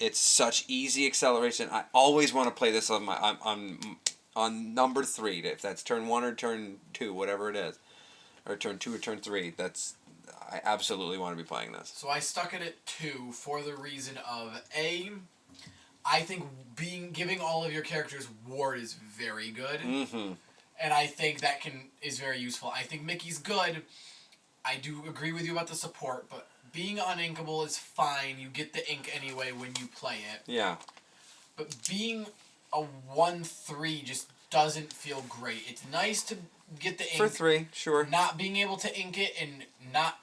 It's such easy acceleration. I always want to play this on on number 3, if that's turn 1 or turn 2, whatever it is, or turn 2 or turn 3. I absolutely want to be playing this. So I stuck it at 2 for the reason of I think giving all of your characters ward is very good. Mm-hmm. And I think that is very useful. I think Mickey's good. I do agree with you about the support, but being uninkable is fine. You get the ink anyway when you play it. Yeah. But being a 1/3 just doesn't feel great. It's nice to get the ink. For 3, sure. Not being able to ink it and not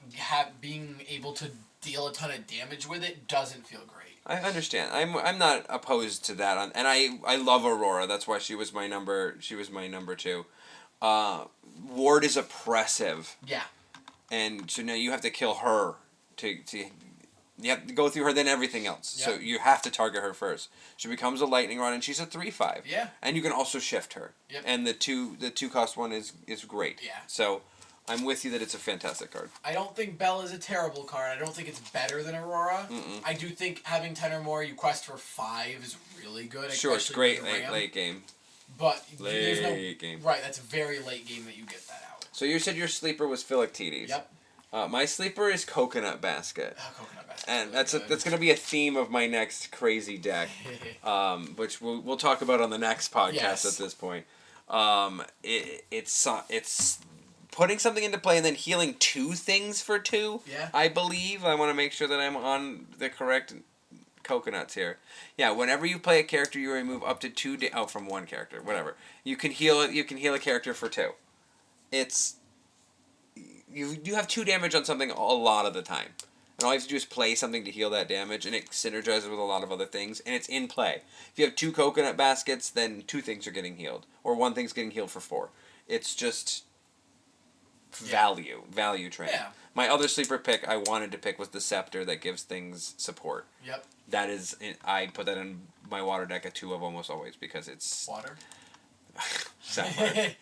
being able to deal a ton of damage with it doesn't feel great. I understand. I'm not opposed to that, and I love Aurora. That's why she was my number 2. Ward is oppressive. Yeah. And so now you have to kill her you have to go through her, then everything else. Yep. So you have to target her first. She becomes a lightning rod, and she's a 3/5. Yeah. And you can also shift her. Yep. And the 2 cost 1 is great. Yeah. So I'm with you that it's a fantastic card. I don't think Belle is a terrible card. I don't think it's better than Aurora. Mm-mm. I do think having 10 or more, you quest for 5 is really good. Sure, it's great with Ram. late game. But there's no Late game. Right, that's a very late game that you get that out. So you said your sleeper was Philoctetes. Yep. My sleeper is Coconut Basket. Coconut Basket. And really that's going to be a theme of my next crazy deck, which we'll talk about on the next podcast at this point. It's putting something into play and then healing 2 things for 2. Yeah. I believe. I want to make sure that I'm on the correct coconuts here. Yeah, whenever you play a character, you remove up to 2 from 1 character, whatever. You can heal it. You can heal a character for 2. You have 2 damage on something a lot of the time. And all you have to do is play something to heal that damage, and it synergizes with a lot of other things, and it's in play. If you have 2 coconut baskets, then 2 things are getting healed, or 1 thing's getting healed for 4. It's just value training. Yeah. My other sleeper pick I wanted to pick was the Scepter that gives things support. Yep. That is, I put that in my water deck at 2 of almost always because it's Water. Sapphire.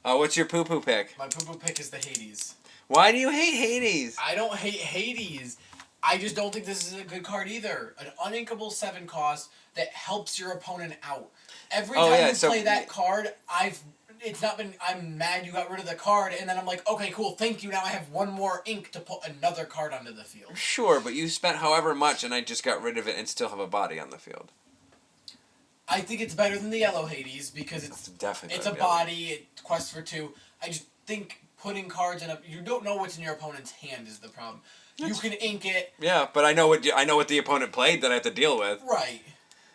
What's your poo-poo pick? My poo-poo pick is the Hades. Why do you hate Hades? I don't hate Hades. I just don't think this is a good card either. An uninkable 7 cost that helps your opponent out. Every time you play that card, I've it's not been. I'm mad you got rid of the card, and then I'm like, okay, cool, thank you. Now I have one more ink to put another card onto the field. Sure, but you spent however much, and I just got rid of it and still have a body on the field. I think it's better than the yellow Hades because it's definitely it's a body. It quests for 2. I just think putting cards in you don't know what's in your opponent's hand is the problem. You can ink it. Yeah, but I know what the opponent played that I have to deal with. Right,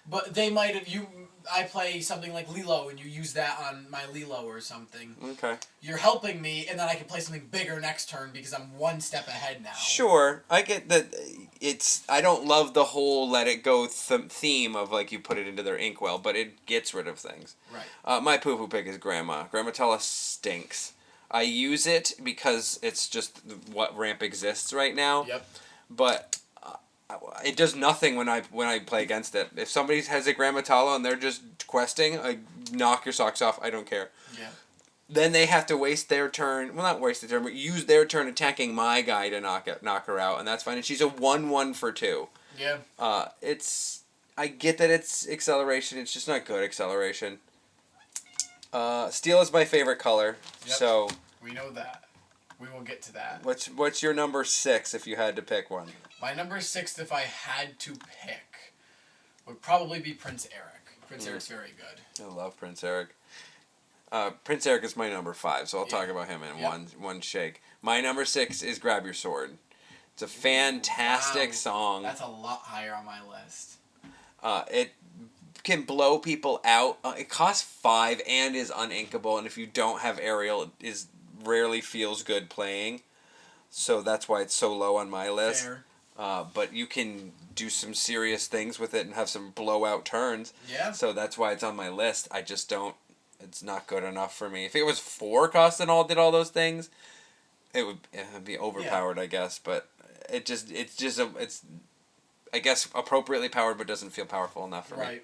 but they might have I play something like Lilo, and you use that on my Lilo or something. Okay. You're helping me, and then I can play something bigger next turn because I'm one step ahead now. Sure, I get that. I don't love the whole let it go theme of like you put it into their inkwell, but it gets rid of things. Right. My poo-poo pick is Grandma. Grammatella stinks. I use it because it's just what ramp exists right now. Yep. But it does nothing when I play against it. If somebody has a Grammatella and they're just questing, I knock your socks off. I don't care. Yeah. Then they have to waste their turn. Well, not waste their turn, but use their turn attacking my guy to knock her out, and that's fine. And she's a 1/1 for 2. Yeah. I get that it's acceleration. It's just not good acceleration. Steel is my favorite color. Yep. So we know that. We will get to that. What's your number 6 if you had to pick one? My number 6, if I had to pick, would probably be Prince Eric. Prince Eric's very good. I love Prince Eric. Prince Eric is my number 5, so I'll talk about him in one shake. My number 6 is Grab Your Sword. It's a fantastic song. That's a lot higher on my list. It can blow people out. It costs 5 and is uninkable, and if you don't have Ariel, it rarely feels good playing. So that's why it's so low on my list. Fair. But you can do some serious things with it and have some blowout turns. Yeah. So that's why it's on my list. I just don't. It's not good enough for me. If it was 4 cost and all did all those things, it would be overpowered, I guess. But it's I guess appropriately powered, but doesn't feel powerful enough for me.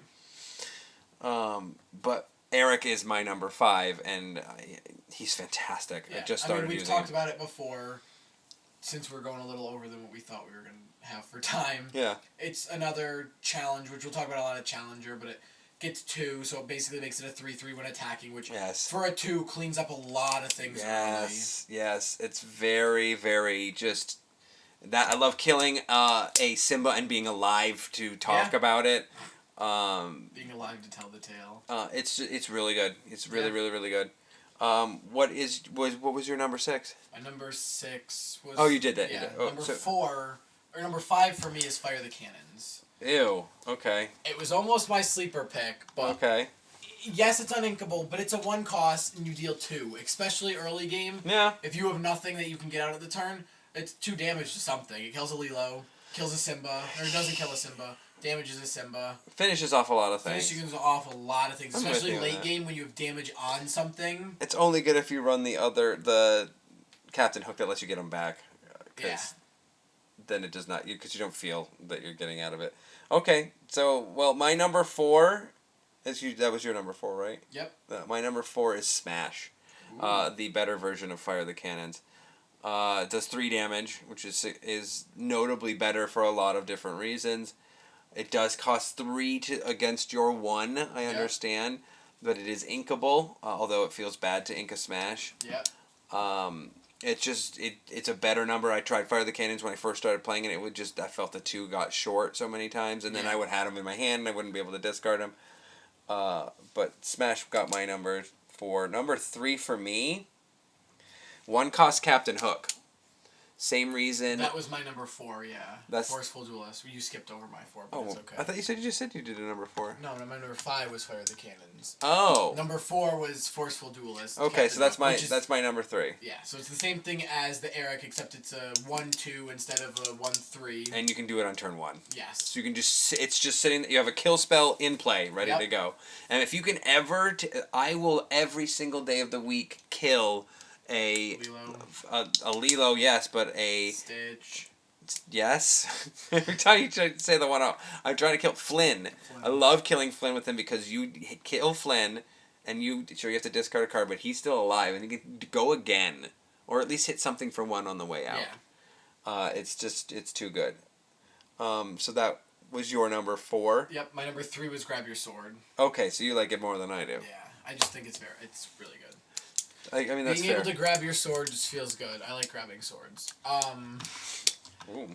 Right. But Eric is my number 5, and he's fantastic. Yeah. I just started we've using talked him. about it before. Since we're going a little over than what we thought we were going to have for time. Yeah. It's another challenge, which we'll talk about a lot of Challenger, but it gets 2, so it basically makes it a 3/3 when attacking, which for a 2 cleans up a lot of things early. Yes. It's very, very just... that I love killing a Simba and being alive to talk about it. Being alive to tell the tale. It's really good. It's really, really, really good. What was your number 6? My number 6 was... Oh, you did that. Yeah, you did. Oh, number 4... Or number 5 for me is Fire the Cannons. Ew. Okay. It was almost my sleeper pick, but... Okay. Yes, it's uninkable, but it's a 1 cost and you deal 2. Especially early game. Yeah. If you have nothing that you can get out of the turn, it's 2 damage to something. It kills a Lilo, kills a Simba, or it doesn't kill a Simba, damages a Simba. Finishes off a lot of things. Finishes off a lot of things, I'm especially with you on late that. game when you have damage on something. It's only good if you run the Captain Hook that lets you get them back. Then it does not, because you don't feel that you're getting out of it. Okay, so, well, my number 4, that was your number 4, right? Yep. My number 4 is Smash, the better version of Fire the Cannons. It does 3 damage, which is notably better for a lot of different reasons. It does cost 3 against your 1, I understand, but it is inkable, although it feels bad to ink a Smash. Yep. It's a better number. I tried Fire the Cannons when I first started playing it. I felt the 2 got short so many times, and then I would have them in my hand and I wouldn't be able to discard them. But Smash got my number 4. Number 3 for me, 1 cost Captain Hook. Same reason. That was my number 4, yeah. That's Forceful Duelist. You skipped over my 4, but it's okay. I thought you just said you did a number 4. No, my number 5 was Fire the Cannons. Oh. Number 4 was Forceful Duelist. Okay, so that's Hook, that's my number 3. Yeah, so it's the same thing as the Eric, except it's a 1/2 instead of a 1/3. And you can do it on turn 1. Yes. So you can it's just sitting, you have a kill spell in play, ready to go. And if you can I will every single day of the week kill a Lilo, yes, but a Stitch. Yes. Every time you try to say the one out, I'm trying to kill Flynn. I love killing Flynn with him because you kill Flynn, and you have to discard a card, but he's still alive, and you can go again, or at least hit something for 1 on the way out. Yeah. It's too good. So that was your number 4. Yep, my number 3 was Grab Your Sword. Okay, so you like it more than I do. Yeah. I just think it's really good. I mean, that's Being fair. able to grab your sword just feels good. I like grabbing swords. Ooh.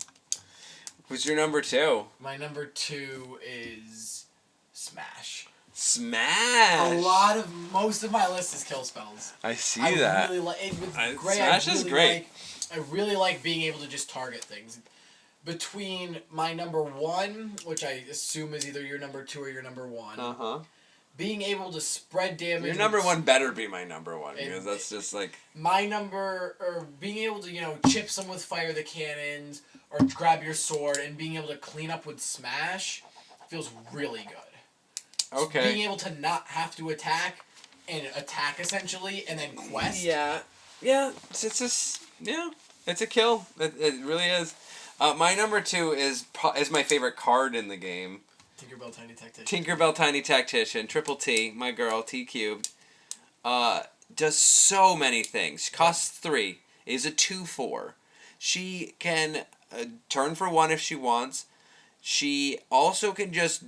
Who's your number 2? My number 2 is Smash. Smash! Most of my list is kill spells. I see that. Really like it. With Gray, Smash is great. I really like being able to just target things. Between my number 1, which I assume is either your number 2 or your number 1. Uh-huh. Being able to spread damage. Your number 1 better be my number 1, because that's just like... or being able to, chip some with fire the cannons, or grab your sword, and being able to clean up with Smash feels really good. Okay. So being able to not have to attack, and attack essentially, and then quest. Yeah. Yeah, it's just... Yeah, it's a kill. It really is. My number 2 is my favorite card in the game. Tinkerbell Tiny Tactician. Tinkerbell Tiny Tactician, Triple T, my girl, T cubed. Does so many things. Costs 3. Is a 2/4. She can turn for 1 if she wants. She also can just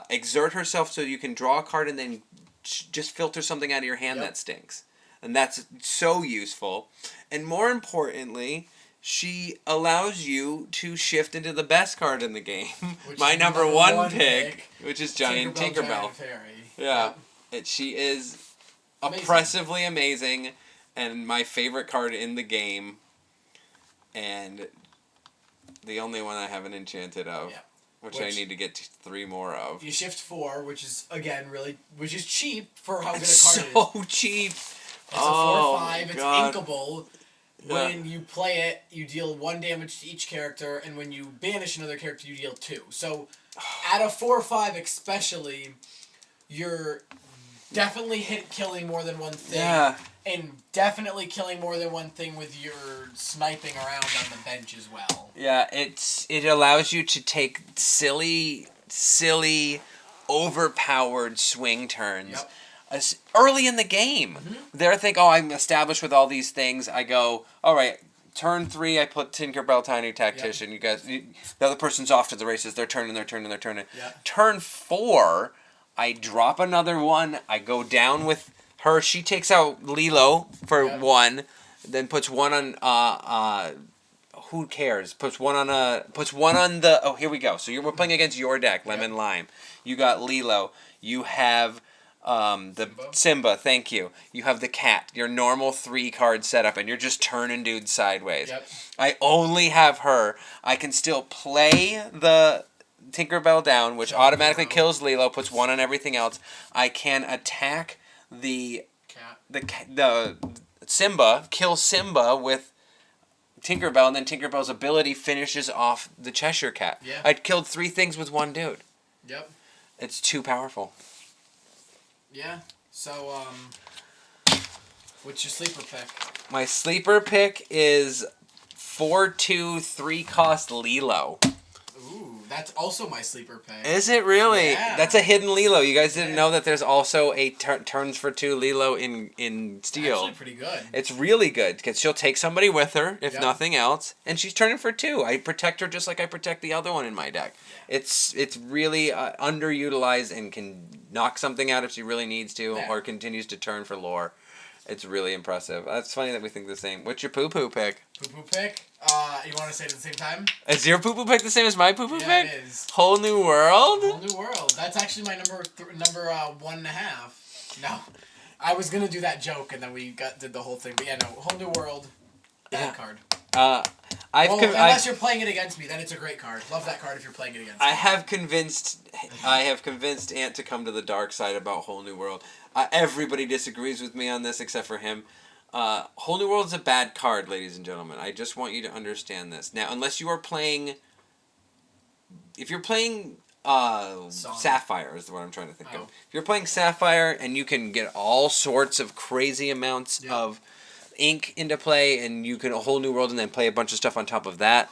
exert herself so you can draw a card and then just filter something out of your hand that stinks. And that's so useful. And more importantly, she allows you to shift into the best card in the game. My number one pick, which is Giant Tinkerbell. Giant Fairy. Yeah. She is oppressively amazing and my favorite card in the game. And the only one I haven't enchanted of. Yeah. Which I need to get 3 more of. You shift 4, which is, again, which is cheap for how good a card so it is. So cheap. It's a 4/5. It's inkable. Yeah. When you play it, you deal 1 damage to each character, and when you banish another character, you deal 2. So, at a 4/5 especially, you're definitely killing more than one thing. Yeah. And definitely killing more than one thing with your sniping around on the bench as well. Yeah, it allows you to take silly, overpowered swing turns. Yep. Early in the game. Mm-hmm. They're I'm established with all these things. I go, all right, turn 3, I put Tinkerbell Tiny Tactician. Yep. The other person's off to the races. They're turning. Yep. Turn 4, I drop another 1. I go down with her. She takes out Lilo for 1, then puts 1 on who cares? Puts one on the. Oh, here we go. So we're playing against your deck, Lemon Lime. You got Lilo. You have the Simba. Thank you. You have the cat. Your normal 3-card setup, and you're just turning dudes sideways. Yep. I only have her. I can still play the Tinkerbell down, which automatically kills Lilo, puts 1 on everything else. I can attack the Simba, kill Simba with Tinkerbell, and then Tinkerbell's ability finishes off the Cheshire Cat. Yeah. I killed 3 things with 1 dude. Yep. It's too powerful. Yeah. So, what's your sleeper pick? My sleeper pick is 4/2 3-cost Lilo. Ooh, that's also my sleeper pick. Is it really? Yeah. That's a hidden Lilo. You guys didn't know that there's also a turns for 2 Lilo in Steel. Actually pretty good. It's really good because she'll take somebody with her, if nothing else, and she's turning for 2. I protect her just like I protect the other one in my deck. Yeah. It's really underutilized and can knock something out if she really needs to, or continues to turn for lore. It's really impressive. It's funny that we think the same. What's your poo-poo pick? Poo-poo pick? You want to say it at the same time? Is your poo-poo pick the same as my poo-poo pick? Yeah, it is. Whole New World? Whole New World. That's actually my number 1.5. No. I was going to do that joke, and then we did the whole thing. But yeah, no. Whole New World. Bad card. Unless you're playing it against me, then it's a great card. Love that card if you're playing it against me. I have convinced Ant to come to the dark side about Whole New World. Everybody disagrees with me on this except for him. Whole New World is a bad card, ladies and gentlemen. I just want you to understand this. Now, unless you are playing... If you're playing Sapphire is what I'm trying to think of. If you're playing Sapphire and you can get all sorts of crazy amounts of ink into play and you can a Whole New World and then play a bunch of stuff on top of that,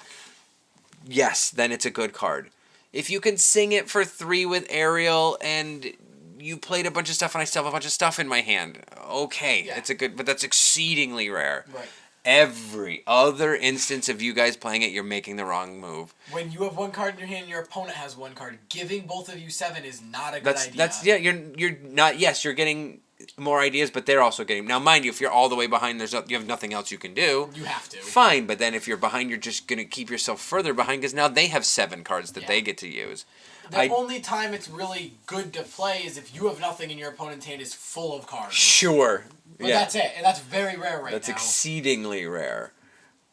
yes, then it's a good card. If you can sing it for 3 with Ariel and you played a bunch of stuff and I still have a bunch of stuff in my hand, okay, it's a good, but that's exceedingly rare. Right. every other instance of you guys playing it, you're making the wrong move. When you have one card in your hand and your opponent has one card, giving both of you 7 is not a good idea. You're not. Yes, you're getting more ideas, but they're also getting. Now, mind you, if you're all the way behind, you have nothing else you can do. You have to. Fine, but then if you're behind, you're just gonna keep yourself further behind because now they have 7 cards that they get to use. The only time it's really good to play is if you have nothing and your opponent's hand is full of cards. Sure. But that's it, and that's very rare right now. That's exceedingly rare.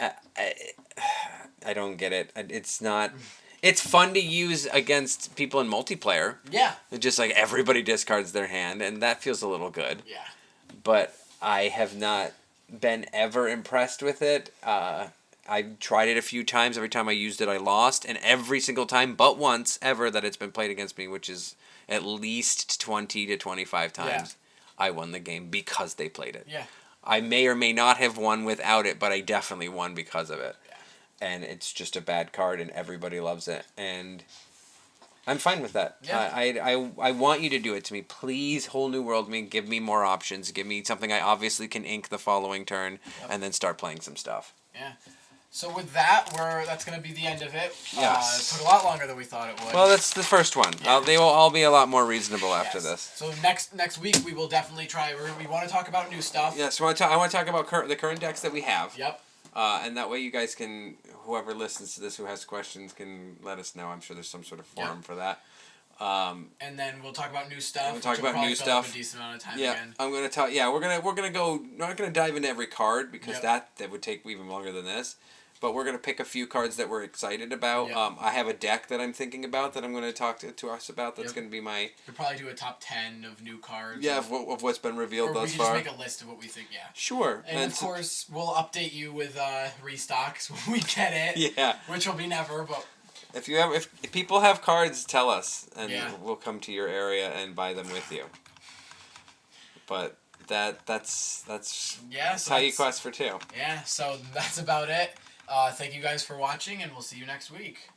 I don't get it. It's not. It's fun to use against people in multiplayer. Yeah. Just like everybody discards their hand, and that feels a little good. Yeah. But I have not been ever impressed with it. I tried it a few times. Every time I used it, I lost. And every single time, but once ever, that it's been played against me, which is at least 20 to 25 times, I won the game because they played it. Yeah. I may or may not have won without it, but I definitely won because of it. Yeah. And it's just a bad card, and everybody loves it. And I'm fine with that. Yeah. I want you to do it to me. Please, Whole New World me. Give me more options. Give me something I obviously can ink the following turn, and then start playing some stuff. Yeah. So with that, that's going to be the end of it. Yes. It took a lot longer than we thought it would. Well, that's the first one. Yeah. They will all be a lot more reasonable after this. So next week we will definitely try. We want to talk about new stuff. Yeah. So I want to talk about the current decks that we have. Yep. And that way you guys can, whoever listens to this who has questions can let us know. I'm sure there's some sort of forum for that. And then we'll talk about new stuff. We'll talk about new stuff. A decent amount of time again. I'm gonna talk. Yeah, we're gonna go. Not gonna dive into every card because that would take even longer than this. But we're going to pick a few cards that we're excited about. Yep. I have a deck that I'm thinking about that I'm going to talk to us about. That's going to be my... We'll probably do a top 10 of new cards. Yeah, of what's been revealed thus far. Or we can just make a list of what we think, Sure. And of course, we'll update you with restocks when we get it. Yeah. Which will be never, but... If people have cards, tell us. And we'll come to your area and buy them with you. But... That's how you quest for 2. Yeah, so that's about it. Thank you guys for watching, and we'll see you next week.